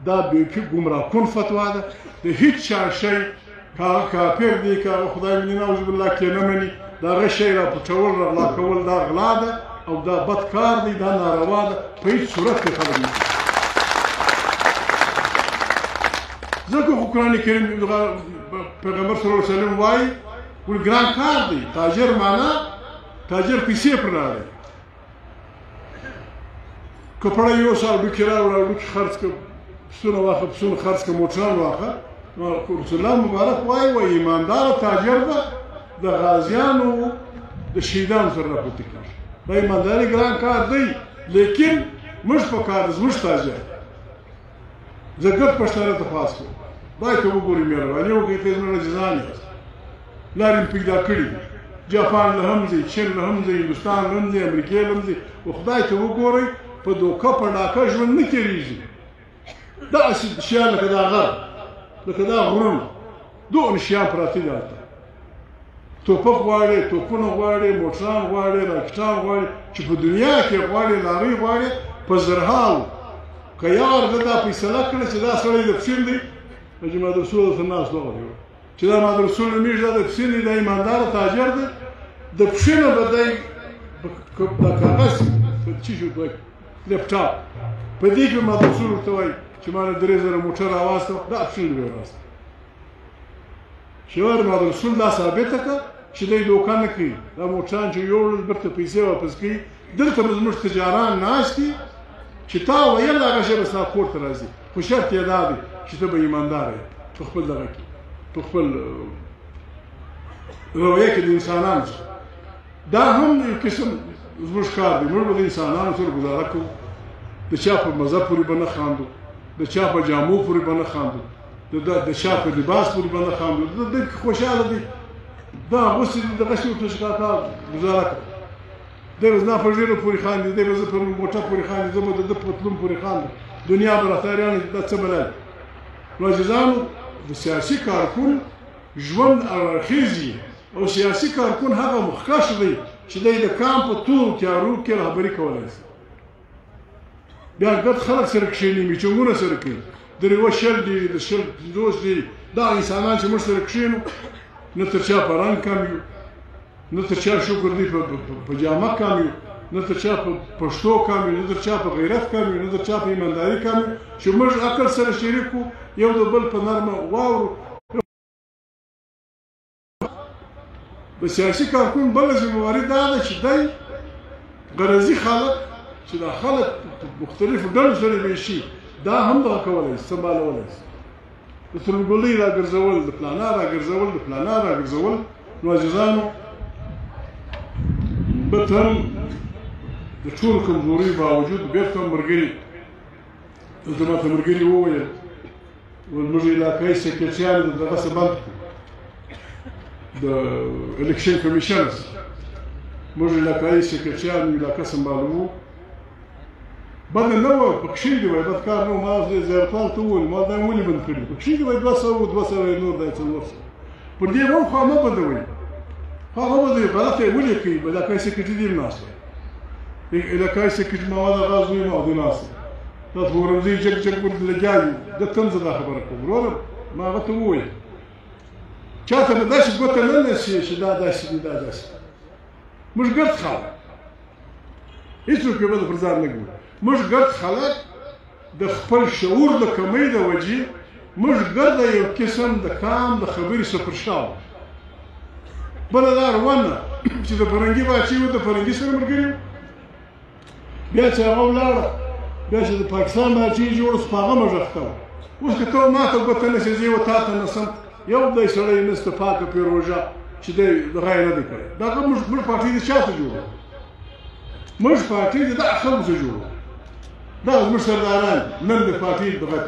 دا بیخي ګمراه کن فتوا ده د هیڅ چا شی که هغه کافر دی که هغه خدای مني نعوذ بالله کې نه مني د هغه شی راپټول راغلا کول دا غلا ده او دا بد کار دی دا ناروا ده په هیڅ صورت کې خبرې نه ځکه خو قرآن کریم پیغمبر صلی الله علیه وسلم وایي ول ګران کار دی تاجر معنا تاجر پیسې پر راړي کپړه یو سال ډوکې راوړه ډوکې خرڅ کړه پسونه واخه پسونه خرڅ کړه موټران واخه رسول الله مبارک وایي ایماندار تاجر به د غازیانو د شهیدانو سره راپورته کېږي دا ایمانداري ګران کار دی لیکن موږ په کار زموږ تاجر زه ګډ پښتانه ته خاص کړم باید ته وګورې مهرباني وکړئ ته زموږ جزان یاست لارې مې پیدا کړي دي جاپان له هم ځي چین له هم ځي هندوستان له هم ځي امریکې له هم ځي خو خدای ته وګورئ په دوکه په ډاکه ژوند نه تېرېږي داسې شیان لکه دا غر لکه دا غرونه دومره شیان پراته دي هلته توپک غواړې توپونه غواړې موټران غواړې راکټان غواړې چې په دنیا کې غواړې لارۍ غواړې په زرهاو که یار ده دا فیصله کړه چې دا سړی د پښین دی حاجي محمد رسول درته ناست دغه دی چې دا محمد رسول نومېږي دا د پښین دی دا ایمانداره تاجر دی د پښینه به دی د کاغذ څه شي لپټاپ په دې کې محمد رسول ورته وایي چې ما نه 3000 موټر راواستو دا پښین به یې راوستو چې وایي محمد رسول دا ثابته کړه چې دی دوکه نه کوي دا موټران چې یوړل بېرته پیسې واپس کوي دلته به زموږ تجاران ناست دي چې تا ویل هغه شی به ستا کور ته راځي خو شرط یې دا دی چې ته به ایمانداره یې په خپل دغه کې په خپل رویه کې د انسانانو سره دا هم یو قسم زموږ کار دی موږ به د انسانانو سره ګزاره کوو د چا په مذهب پورې به نه خاندو د چا په جامو پورې به نه خاندو د چا په لباس پورې به نه خاندو د خوشحاله دي دا اوس دغه شی ورته کاکا ګزاره کوو دی به زما په ږیره پورې خاندي دی به زه په موټه پورې خاندي زه به د ده په پتلون پورې خاندم دنیا به راته حیرانه دا څه بلای نو عزیزانو د سیاسي کارکون ژوند اړخیزي او سیاسي کارکون هغه مخکښ دی چې دی د کام په تورو تیارو کې رهبري کولی شي بیا ګډ خلک سره کښېني میټینګونه سره کوي د یوه شل دي د شل پنځوس دي دا انسانان چې موږ سره کښېنو نه تر چا په رنګ کم یو نه تر چا شکر دی په جامه کم یو نه تر چا په پښتو کم یو نه تر چا په غیرت کم یو نه تر چا په ایمانداري کم یو چې موږ عقل سره شریک وو یو د بل په نرمه واورو د سیاسي کارکون بله ذمهواري دا ده چې دی غرضي خلک چې دا خلک مختلفو ډلو سره ویشي دا هم دغه کولی شي سمبالولی شي د ترنګولۍ راګرځول د پلانا راګرځول د پلانا راګرځول نو عزیزانو بت هم د ټولو کمزوریو باوجود بېرته ملګري دلته ماته ملګري وویل زموږ علاقایي سکرټریان دغسې بند کړو د الیکشن کمیشن موږ علاقایي سکرټریان علاقه سمبالوو بده نه وه په کښې دي وایي بد کار نه و ما زیارتوال ته وویل ما دا ولې بند کړي په کښې دي وایي 200 یې نور دی 400 پر دې هم خوا مه بدوئ خوا مه بدوئ غلطه یې ولې کوي علاقایي سکرټري دې هم ناست دی علاقایي سکرټري ما دا غاز وایي ما دې ناست دی دا تورمزي جګ جګ ورته لګیا یو ده ته هم زه دا خبره کوم وروره ما هغه ته وویل چاته به داسې ګوته نه نسي چې دا داسې دي دا داسې موږ ګرد خلک هېڅوک یې بده پر ځان نه ګوري موږ ګرد خلک د خپل شعور د کمۍ د وجې موږ ګرده یو قسم د کام د خبرې سپرشا وو بله لار ونه چې د فرنګي باچي و د فرنګي سره ملګري بیا چې هغه ولاړه بیا چې د پاکستان باچي جوړ سو په هغه موږ اخته وو اوس که ته ما ته ګوته نسي زه یې تا ته نسم یو دی سړی نسته پاکه پیروژه چې دی دغه یې نه دی کړی دغه موږ پارټۍ د چا ته جوړو موږ پارټۍ د دغه خلکو ته جوړو دا زموږ سرداران نن د پارټۍ دغه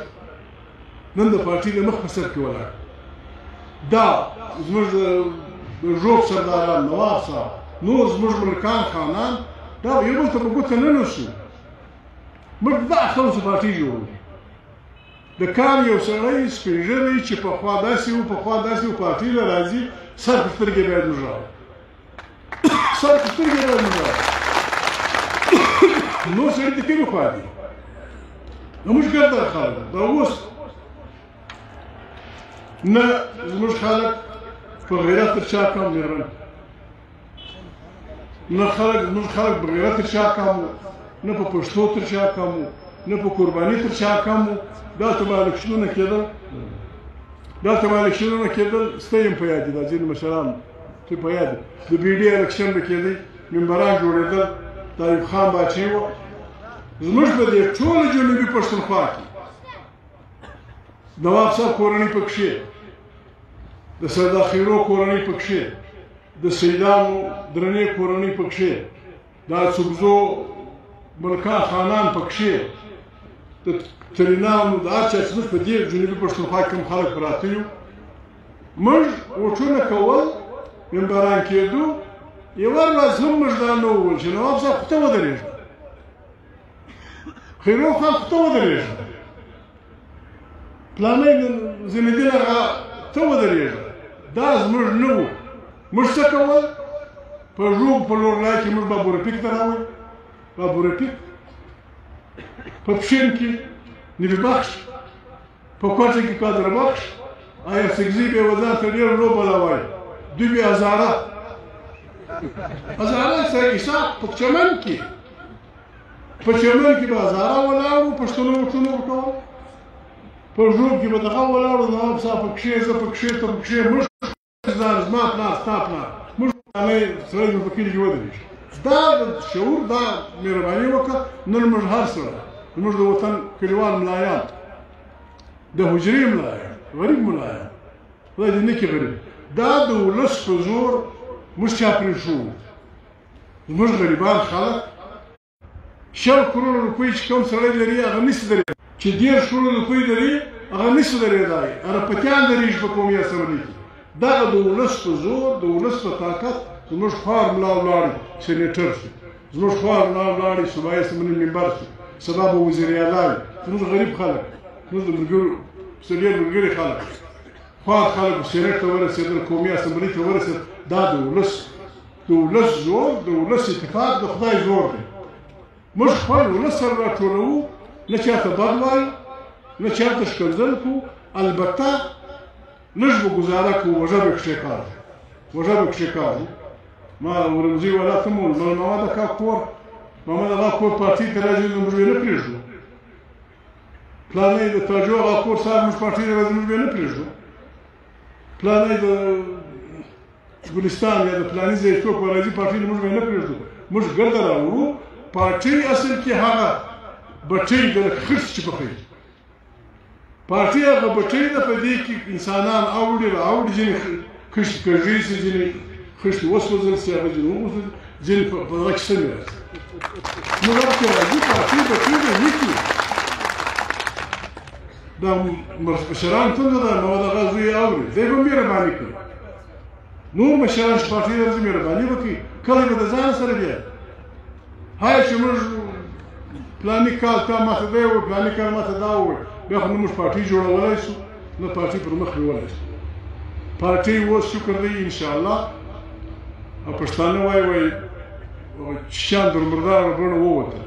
نن د پارټۍ د مخ په سر کې ولاړ دا زموږ د ژوب سرداران نواب صاحب نور زموږ ملکان خانان دا یو بل ته په ګوته نه نسو موږ د دغه خلکو پارټۍ جوړو د کار یو سړی سپین ږیری چې پخوا داسې و پخوا داسې و پارټۍ له راځي سر په سترګې باید موږ راوړو سر په سترګې باید موږ راوړو نور سړي د کومې خوا دي نو موږ ګرده خلک دا اوس نه زموږ خلک په غیرت تر چا کم مهربان نه زموږ خلک په غیرت تر چا کم وو نه په پښتو تر چا کم وو نه په قرباني تر چا کم وو دلته به الکشنونه کېدل ستا یم په یاد دي دا ځینې مشران ته په یاد دي د بي ډي الکشن به کېدی ممبران جوړېدل د ایوب خان باچي وه زموږ په دې ټوله جنوبي پښتونخوا کې نواب صاحب کورنۍ پکښې د سردار خیرو کورنۍ پکښې د سیدانو درنې کورنۍ پکښې د اڅګزو ملکان خانان پکښې د ترینانو د هر چا چې زموږ په دې جنوبي پښتونخوا کې کوم خلک پراته یو موږ ووټونه کول ممبران کېدو یوه ورځ هم موږ دا نه وویل چې نواب صاحب خو ته ودرېږه خیرو خان خو ته ودرېږه پلانی زیندین هغه ته ودرېږه دا زموږ نه وو موږ څه کول په ژوب په لورلای کې موږ بابورپیک ته راوړو بابورپیک په پښین کې نوی بخش په کوټه کې قادر بخش آیا سګزي به وزار ته ډېر لو بلاوای دوی به هزاره سره حساب په چمن کې به هزاره ولاړو پښتنو وټونه وکړو په ژوب کې به دغه ولاړو نواب صاحب پکښې زه پکښې ته پکښې موږ زما پلار ستا پلار موږ سړی مې په کلي کې ودرېږي دا شعور دا مهرباني وکړه نن موږ هر سړی زموږ د وطن کلیوال ملایان د حجرې ملایان غریب ملا یم خدای دې نه کړي غریب دا د ولس په زور موږ چا پرېښو زموږ غریبان خلک 100 کروڑه روپۍ چې کوم سړی لري هغه نشي درېدلی چې 10 کروڑه روپۍ لري هغه نشي درېدلی ارپتیان درېږي په قومي اسمبلۍ کې دغه د ولس په زور د ولس په طاقت زموږ خوار ملا ولاړ سینیټر شو زموږ خوار ملا ولاړ صوبایي اسمبلۍ ممبر شو سبا به وزیر اعلی وي زموږ غریب خلک زموږ د ملګرو څلور ملګري خلک خوار خلک سینیټ ته ورسېدل قومي اسمبلۍ ته ورسېدل دا د ولس زور د ولس اتفاق د خدای زور دی موږ خپل ولس سره راټولوو نه چاته بد وایو نه چاته ښکنځل کوو البته لږ به ګزاره کوو وژه به کښې کار ما ورمزي ولایت ته مو وویل محمد اکا کور پارټۍ ته راځي نو موږ یې نه پرېږدو پلانی د تاجو هغه کور صاحب موږ پارټۍ ته راځي موږ یې نه پرېږدو پلانی د ګلستان یا د پلاني ځای څوک به راځي پارټۍ ته موږ یې نه پرېږدو موږ ګرده راوړو پارټۍ اصل کې هغه بټۍ ده لکه خرس چې پخوي پارټۍ هغه بټۍ ده په دې کې انسانان راوړي ځینې خښتې کږې شي ځینې خښتې وسوځل شي هغه ځینې وغورځول ځینې په هغه کې سمې راځي موږ هغه کې راځو پارټۍ بټۍ ده لیکي دا مشران څنګه ده محمد اغا زوی اوري دی به مهرباني کوي نور مشران چې پارټۍ ته راځي مهرباني وکړي کله به د ځان سره بیا هاي چې موږ پلاني کال تا ماته دی وویل پلاني کال ماته دا وویل بیا خو نه موږ پارټۍ جوړولی شو نه پارټۍ پر مخ بیولی شو پارټۍ اوس شکر دی انشاءالله پښتانه وایي شیان د مرداره بڼه ووتل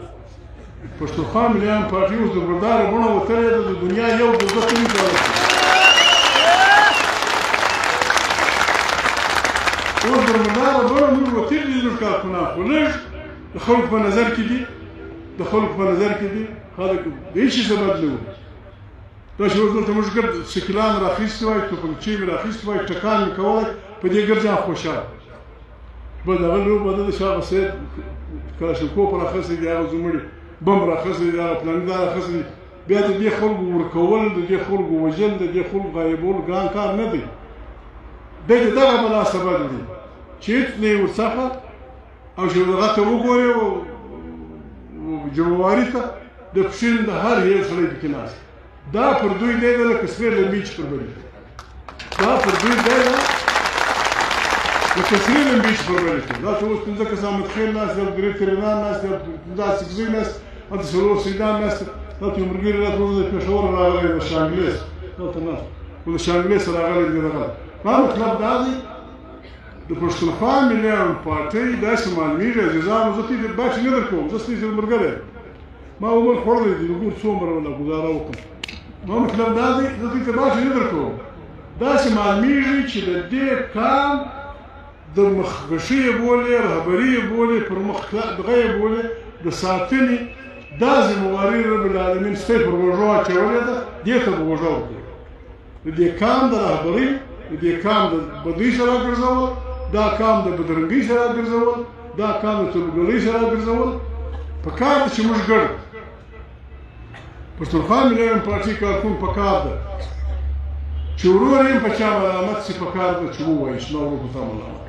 پښتونخوا ملیان پارټۍ اوس د مرداره بڼه وتلې ده د دنیا یو د زده کړي کولی شي اوس د مرداره بڼه موږ وتلي دي زموږ کارکونان خو لږ د خلکو په نظر کې دي خلک د هېڅ شي څه بدلوي دا چې اوس دلته موږ ګرد سکلان راخیستي وای توپنچې مې راخیستي وای ټکان مې کولی په دې ګرځان خوشحال بل هغه لوبه ده چې هغه سید کلاشینکوف راخیستی دي هغه زموړي بم راخیستی دي هغه پلاني دا راخیستی دي بیا د دې خلکو ورکول د دې خلکو وژل د دې خلکو غایبول ګران کار نه دی دی د دغه مناسبت دی چې هېڅ نه یې ورڅخه او چې هغه ته وګورې جمهواري ته د پښین د هر هېڅ سړی پکې ناست دا پر دوی دی ده لکه سرې لمبې چې پر بلې دا پر دوی دی ده لکه سرې لمبې چې پر بلې دا چې اوس 5 کسان متخیل ناست دي 3 ترینان ناست دي 15 سکزۍ ناست هلته 4 سیدان ناست هلته یو ملګري راته وویل د پېښور راغلی د شانګلې هلته ناست خو د شانګلې سره راغلی دی دغه ما مطلب دا دی د پښتونخوا ملیان پارټۍ داسې معلومېږي عزیزانو زه دې باچې نه درکوم زه ستاسې ملګری ما عمر خوړلی دی وګور څومره ولا ګزاره وکړم ما مطلب دا دی زه دې ته باچې نه درکوم داسې معلومېږي چې د دې کام د مخکښۍ یې بولې رهبري یې بولې پر مخ دغه یې بولې د ساتنې دا ذمهواري رب العالمین ستی پر وژو اچولې ده دې ته به وژه ورکوي د دې کام د رهبرۍ د دې کام د بدۍ سره ګرځول دا کام د بدرنګۍ سره ګرځول دا کام د تربګلۍ سره ګرځول په کار ده چې موږ ګډ پښتونخوا ملیان پارټۍ کارکون په کار ده چې ورور یم په چا ملامت سي په کار ده چې ووایي چې زما ورور په تا ملامت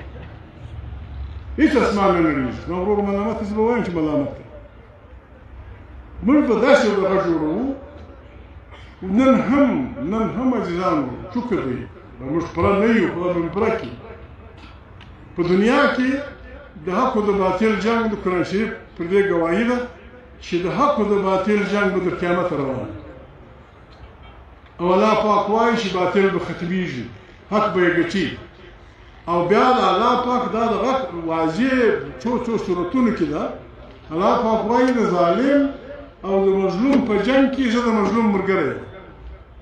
هېڅ اسمان نه نړېږي زما ورور ملامت دی زه به وایم چې ملامت دی موږ به داسې دغه جوړوو نن هم عزیزانو چوکه دی موږ پوره نه یو خدای به مې پوره کړي په دنیا کې د حق او د باطل جنګ د قرآن شریف پر دې ګواهي ده چې د حق او د باطل جنګ به تر قیامته روان او الله پاک وایي چې باطل به ختمیږي حق به یې ګټي او بیا د الله پاک دا د غږ واضح څو صورتونو کې ده الله پاک وایي د ظالم او د مظلوم په جنګ کې زه د مظلوم ملګری یم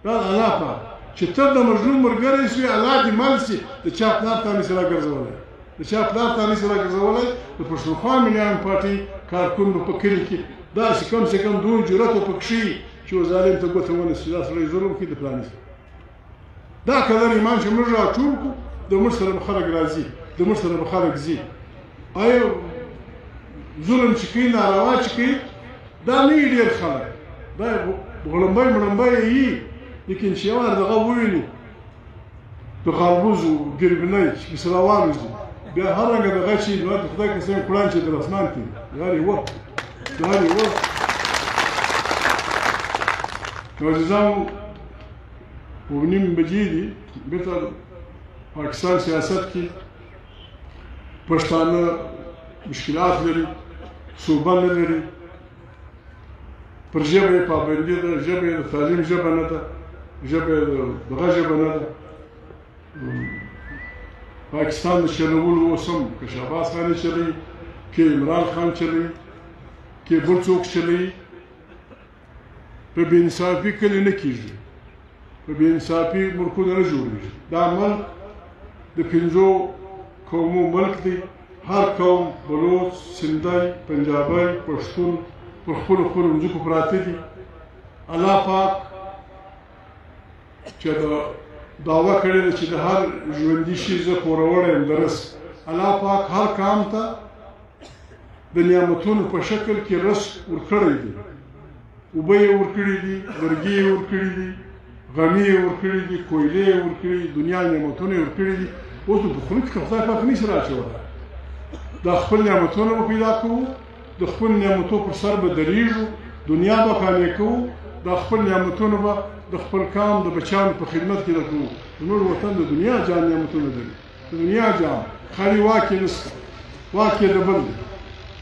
دا د الله پاک چې ته د مظلوم ملګری شوې الله دې مل شي د چا پلار ته نشي راګرځولی د چا پلار ته نشي راګرځولی د پښتونخوا ملیان پارټۍ کارکون به په کلي کې داسې کم سے کم دومره جرأت به پکې شي چې و ظالم ته ګوته ونیسي دا سړی ظلم کوي د پلاني سره دا قدر ایمان چې موږ راټول کړو د موږ سره به خلک راځي د موږ سره به خلک ځي آیا ظلم چې کوي ناروا چې کوي دا نه وي ډېر خلک دا غړمبی مړمبی یې لیکن چې یوار دغه وویني د غالبوز و ګربنۍ چې پسې راوالوځي بیا هر رنګه دغه شي نو د خدای قسم قرآن چې در اسمان کې یار یې وه یار یې وه نو عزیزانو و نیم بجې دي بېرته پاکستان سیاست کې پښتانه مشکلات لري صوبه نه لري پر ژبه یې پابندي ده ژبه یې د تعلیم ژبه نه ده ژبه یې دغه ژبه نه ده پاکستان د چلولو اوس هم که شهباز خان یې چلوي که عمران خان چلوي که بل څوک چلوي په بې انصافي کلي نه کېږي په بې انصافي ملکونه نه جوړېږي دا ملک د 5 قومو ملک دی هر قوم بلوچ سندی پنجابی پښتون پر خپلو ځمکو پراته دي الله پاک چې دعوه کړې ده چې د هر ژوندي شي زه پوروړی یم د رزق الله پاک هر قام ته د نعمتونو په شکل کې رزق ورکړی دی اوبه یې ورکړي دي لرګي یې ورکړي دي غمي یې ورکړي دي کویلې یې ورکړي دي دنیا نعمتونه یې ورکړي دي اوس په خولې کې خدای پاک نشي راچولی دا خپل نعمتونه به پیدا کوو د خپل نعمتو پر سر به درېږو دنیا به قانع کوو دا خپل نعمتونه به د خپل قام د بچیانو په خدمت کې لګوو زموږ وطن د دنیا جان نعمتونه لري د دنیا جان خالي واک یې نشته واک یې د بل دی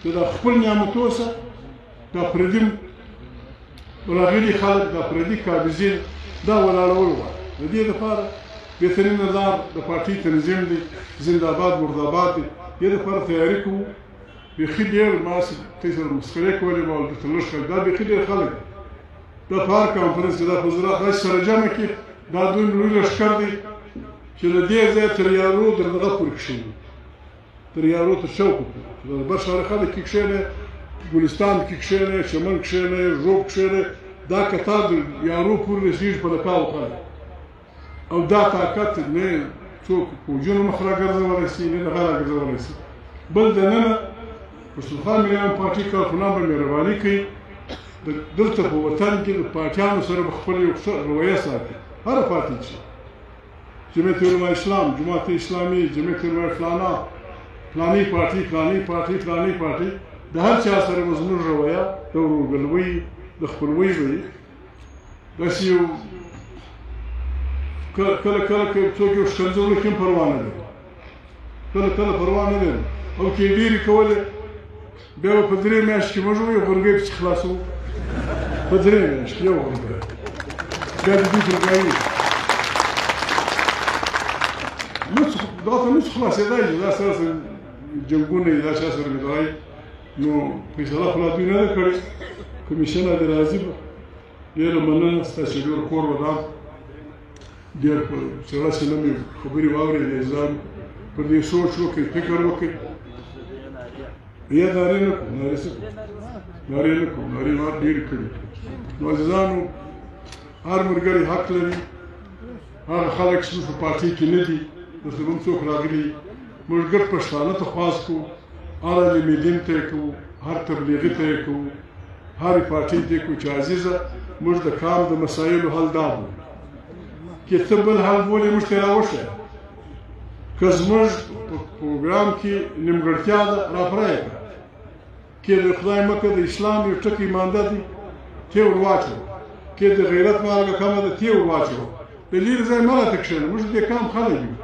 چې د خپل نعمتو سره دا پردي راغلي خلک دا پردي قابضین دا ولاړول غواړي د دې لپاره بهترین نظر د پارټي تنظیم دی زنده باد مرداباد دی دې لپاره تیاري کوو بیخي ډېر ما ته سره مسخرې کولې ما ورته لږ خلک دا بیخي ډېر خلک دا په هر کنفرانس کې دا حضورات داسې سره جمع کړي دا دوی لوی لښکر دی چې له دې ځایه تر یارو در دغه پورې کښېني تر یارو تر شوقو پورې چې د بر شهر خلک کې کښېني ګلستان کې کښېني چمن کښېني ژوب کښېني دا کتار د یارو پورې رسېږي په لکاو خلک او دا طاقت نه څوک پوجونو مخ راګرځولی سي نه دغه راګرځولی سي بل دننه پښتونخوا ملیان پارټي کارکونان به مهرباني کوي دلته په وطن کې د پارټیانو سره به خپل یو رویه ساتي هره پارټي چې جمعیت علما اسلام جماعت اسلامي جمعیت علما فلانا فلاني پارټي فلاني پارټي فلاني پارټي د هر چا سره به زموږ رویه د ورورګلوۍ د خپلوۍ به وي داسې یو کله کله که څوک یو ښکنځلو کې هم پروا نه لري کله کله پروا نه لري او که یې ډېرې کولې بیا به په 3 میاشتې کې موږ یو غورګۍ پسې خلاصوو په 3 میاشتې یو غورګۍ بیا د دوی پرګایي دغه ته نشو خلاصېدای چې دا سره جنګونه یې دا چا سره ګدای نو فیصله خو لا دوی نه ده کړې کمیشنه دې راځي به ډېره مننه ستاسو چې ډېر کور ودان ډېر په څېړاسې نه مې خبرې واورېدې ځان پر دې سوچ وکړئ فکر وکړئ یا نارې نه کړو نارې څه کړو نارې نه کړو نارې ما ډېرې کړي نو عزیزانو هر ملګری حق لري هغه خلک چې په پارټۍ کې نه دي دلته به هم څوک راغلي موږ ګډ پښتانه ته خواست کوو هر علمدین ته یې کوو هر تبلیغي ته یې کوو هرې پارټۍ ته یې کوو چې عزیزه موږ د کام د مسایلو حل دا بولو که ته بل حل بولې موږ ته یې راوښیه که زموږ په پروګرام کې نیمګړتیا ده راپرایه کړه که د خدای مکه د اسلام یو ټکی مانده دی تی ور واچوه که د غیرت مالګه کمه ده تی ور واچوه د لرې ځای مه راته کښېنه موږ د دې کام خلک یو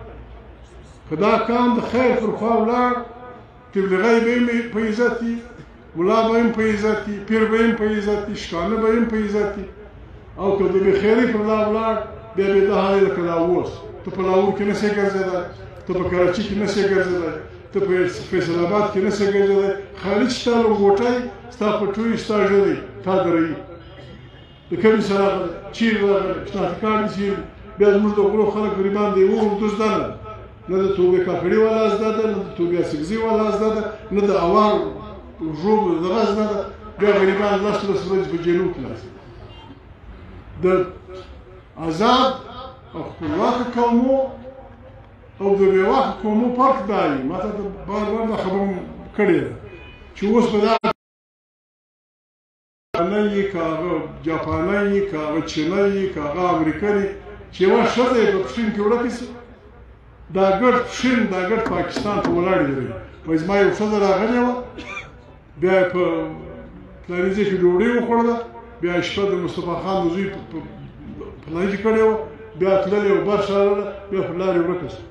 که دا کام د خیر پر خوا ولاړ تبلیغی به یې په عزت وي ملا به هم په عزت وي پیر به هم په عزت وي شکانه به هم په عزت وي او که د بېخیرۍ پر لار ولاړ بیا به دا حال لکه دا اوس ته په لاهور کې نه شې ګرځېدی ته په کراچي کې نه شې ګرځېدی ته په فیصل آباد کې نه شې ګرځېدی خالد چې تا لنګوټی ستا پټوي ستا ژړی تا دروي د کمې سره راغلی چیرې راغلی شناخته کارت دې چیرې بیا زموږ د غرو خلک غریبان دی اردو زده نه نه د توبې کاکړي والا زده ده نه د توبې اسګزي والا زده ده نه د اوار ژوب دغه زده ده بیا غریبان لس ورځې په جیلو کې ناست د آزاد او خپلواکه قومو او د بېواکه قومو فرق دا وي ما ته بار بار دا خبره کړې ده چې اوس به دا ایټالي که هغه جاپاني که هغه چینایي که هغه امریکایي چې یوه ښځه یې په پښین کې ورکه شي دا ګډ پښین دا ګډ پاکستان ته ولاړې دی وایي زما یو ښځه راغلې وه بیا یې په پلاني ځای کې ډوډۍ وخوړله بیا یې شپه د مصطفی خان د زوی په پلاني کې کړې وه بیا تللې وه بر شاړله بیا پر لارې ورکه شوه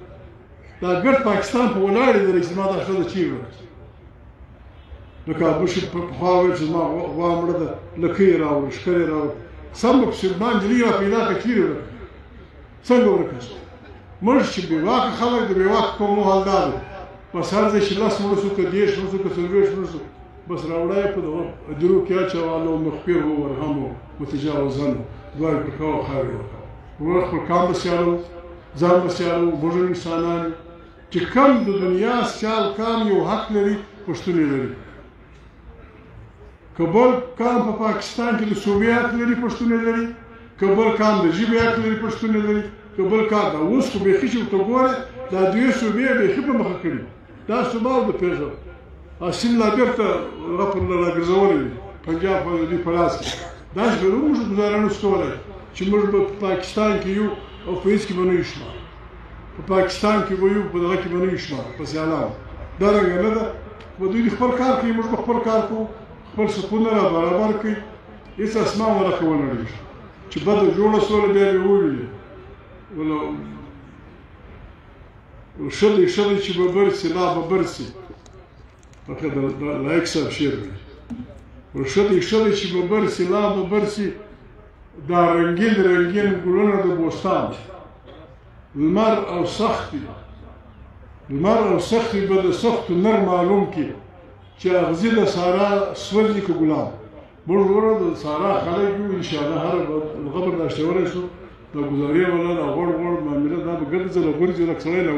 دا ګډ پاکستان په ولاړې دی چې زما دا ښځه چیرې ورکه شوه نو کابوشي پخوا ویل چې زما غوا مړه ده لکۍ یې راوړه ښکر یې راوړه سم به پسې زما نجلۍ را پیدا کړه چیرې ورکه څنګه ورکه شوه موږ چې بې واکه خلک د بې واکه قومو حال دا دی بس هر ځای چې 10 مړه شو که 10 مړه شو که 40 مړه شو بس راوړه یې په دغه اجرو کې اچوله او مخبر و ورهم و متجاوزن دوه یې پر کوه خاورې ورکوه ورور خپل کام به سیاله ځان به سیاله موږ انسانان چې کم د دنیا سیال کام یو حق لري پښتون یې لري که بل کام په پاکستان کې د صوبې حق لري پښتون یې لري که بل کام د ژبې حق لري پښتون یې لري که بل کار دا اوس خو بیخي چې ورته ګوره دا دوې صوبې یې بیخي په مخه کړي دا صوبه او د پېژنه سیند لا بېرته هغه پر راګرځولی دی پنجاب په دوی په لاس کې داسې به موږ ګزاره نشو کولی چې موږ به په پاکستان کې یو او په هېڅ کې به نه یو شمار په پاکستان کې به یو په دغه کې به نه یو شمار په سیالانو دا رنګه نه ده به دوی خپل کار کوي موږ به خپل کار کوو خپل سکونه را برابر کړي هېڅ اسمان ورکه ونړېږي چې بده جوړه سوله بیا یې وویلې شدی چې به برسي لا به برسي هغه د لایق صاحب شعر دی شدی چې به برسي لا به برسي دا رنګین ګلونه د بوستان لمر او سختي به د سختو نر معلوم کړي چې اغزي د سارا سوځي که ګلاب موږ ورو د سارا خلک یو انشاءالله هر غبر داشتولی شو دا ګزارې ولا دا غوړ معامله دا به ګرځي له غورځي لکه سړی له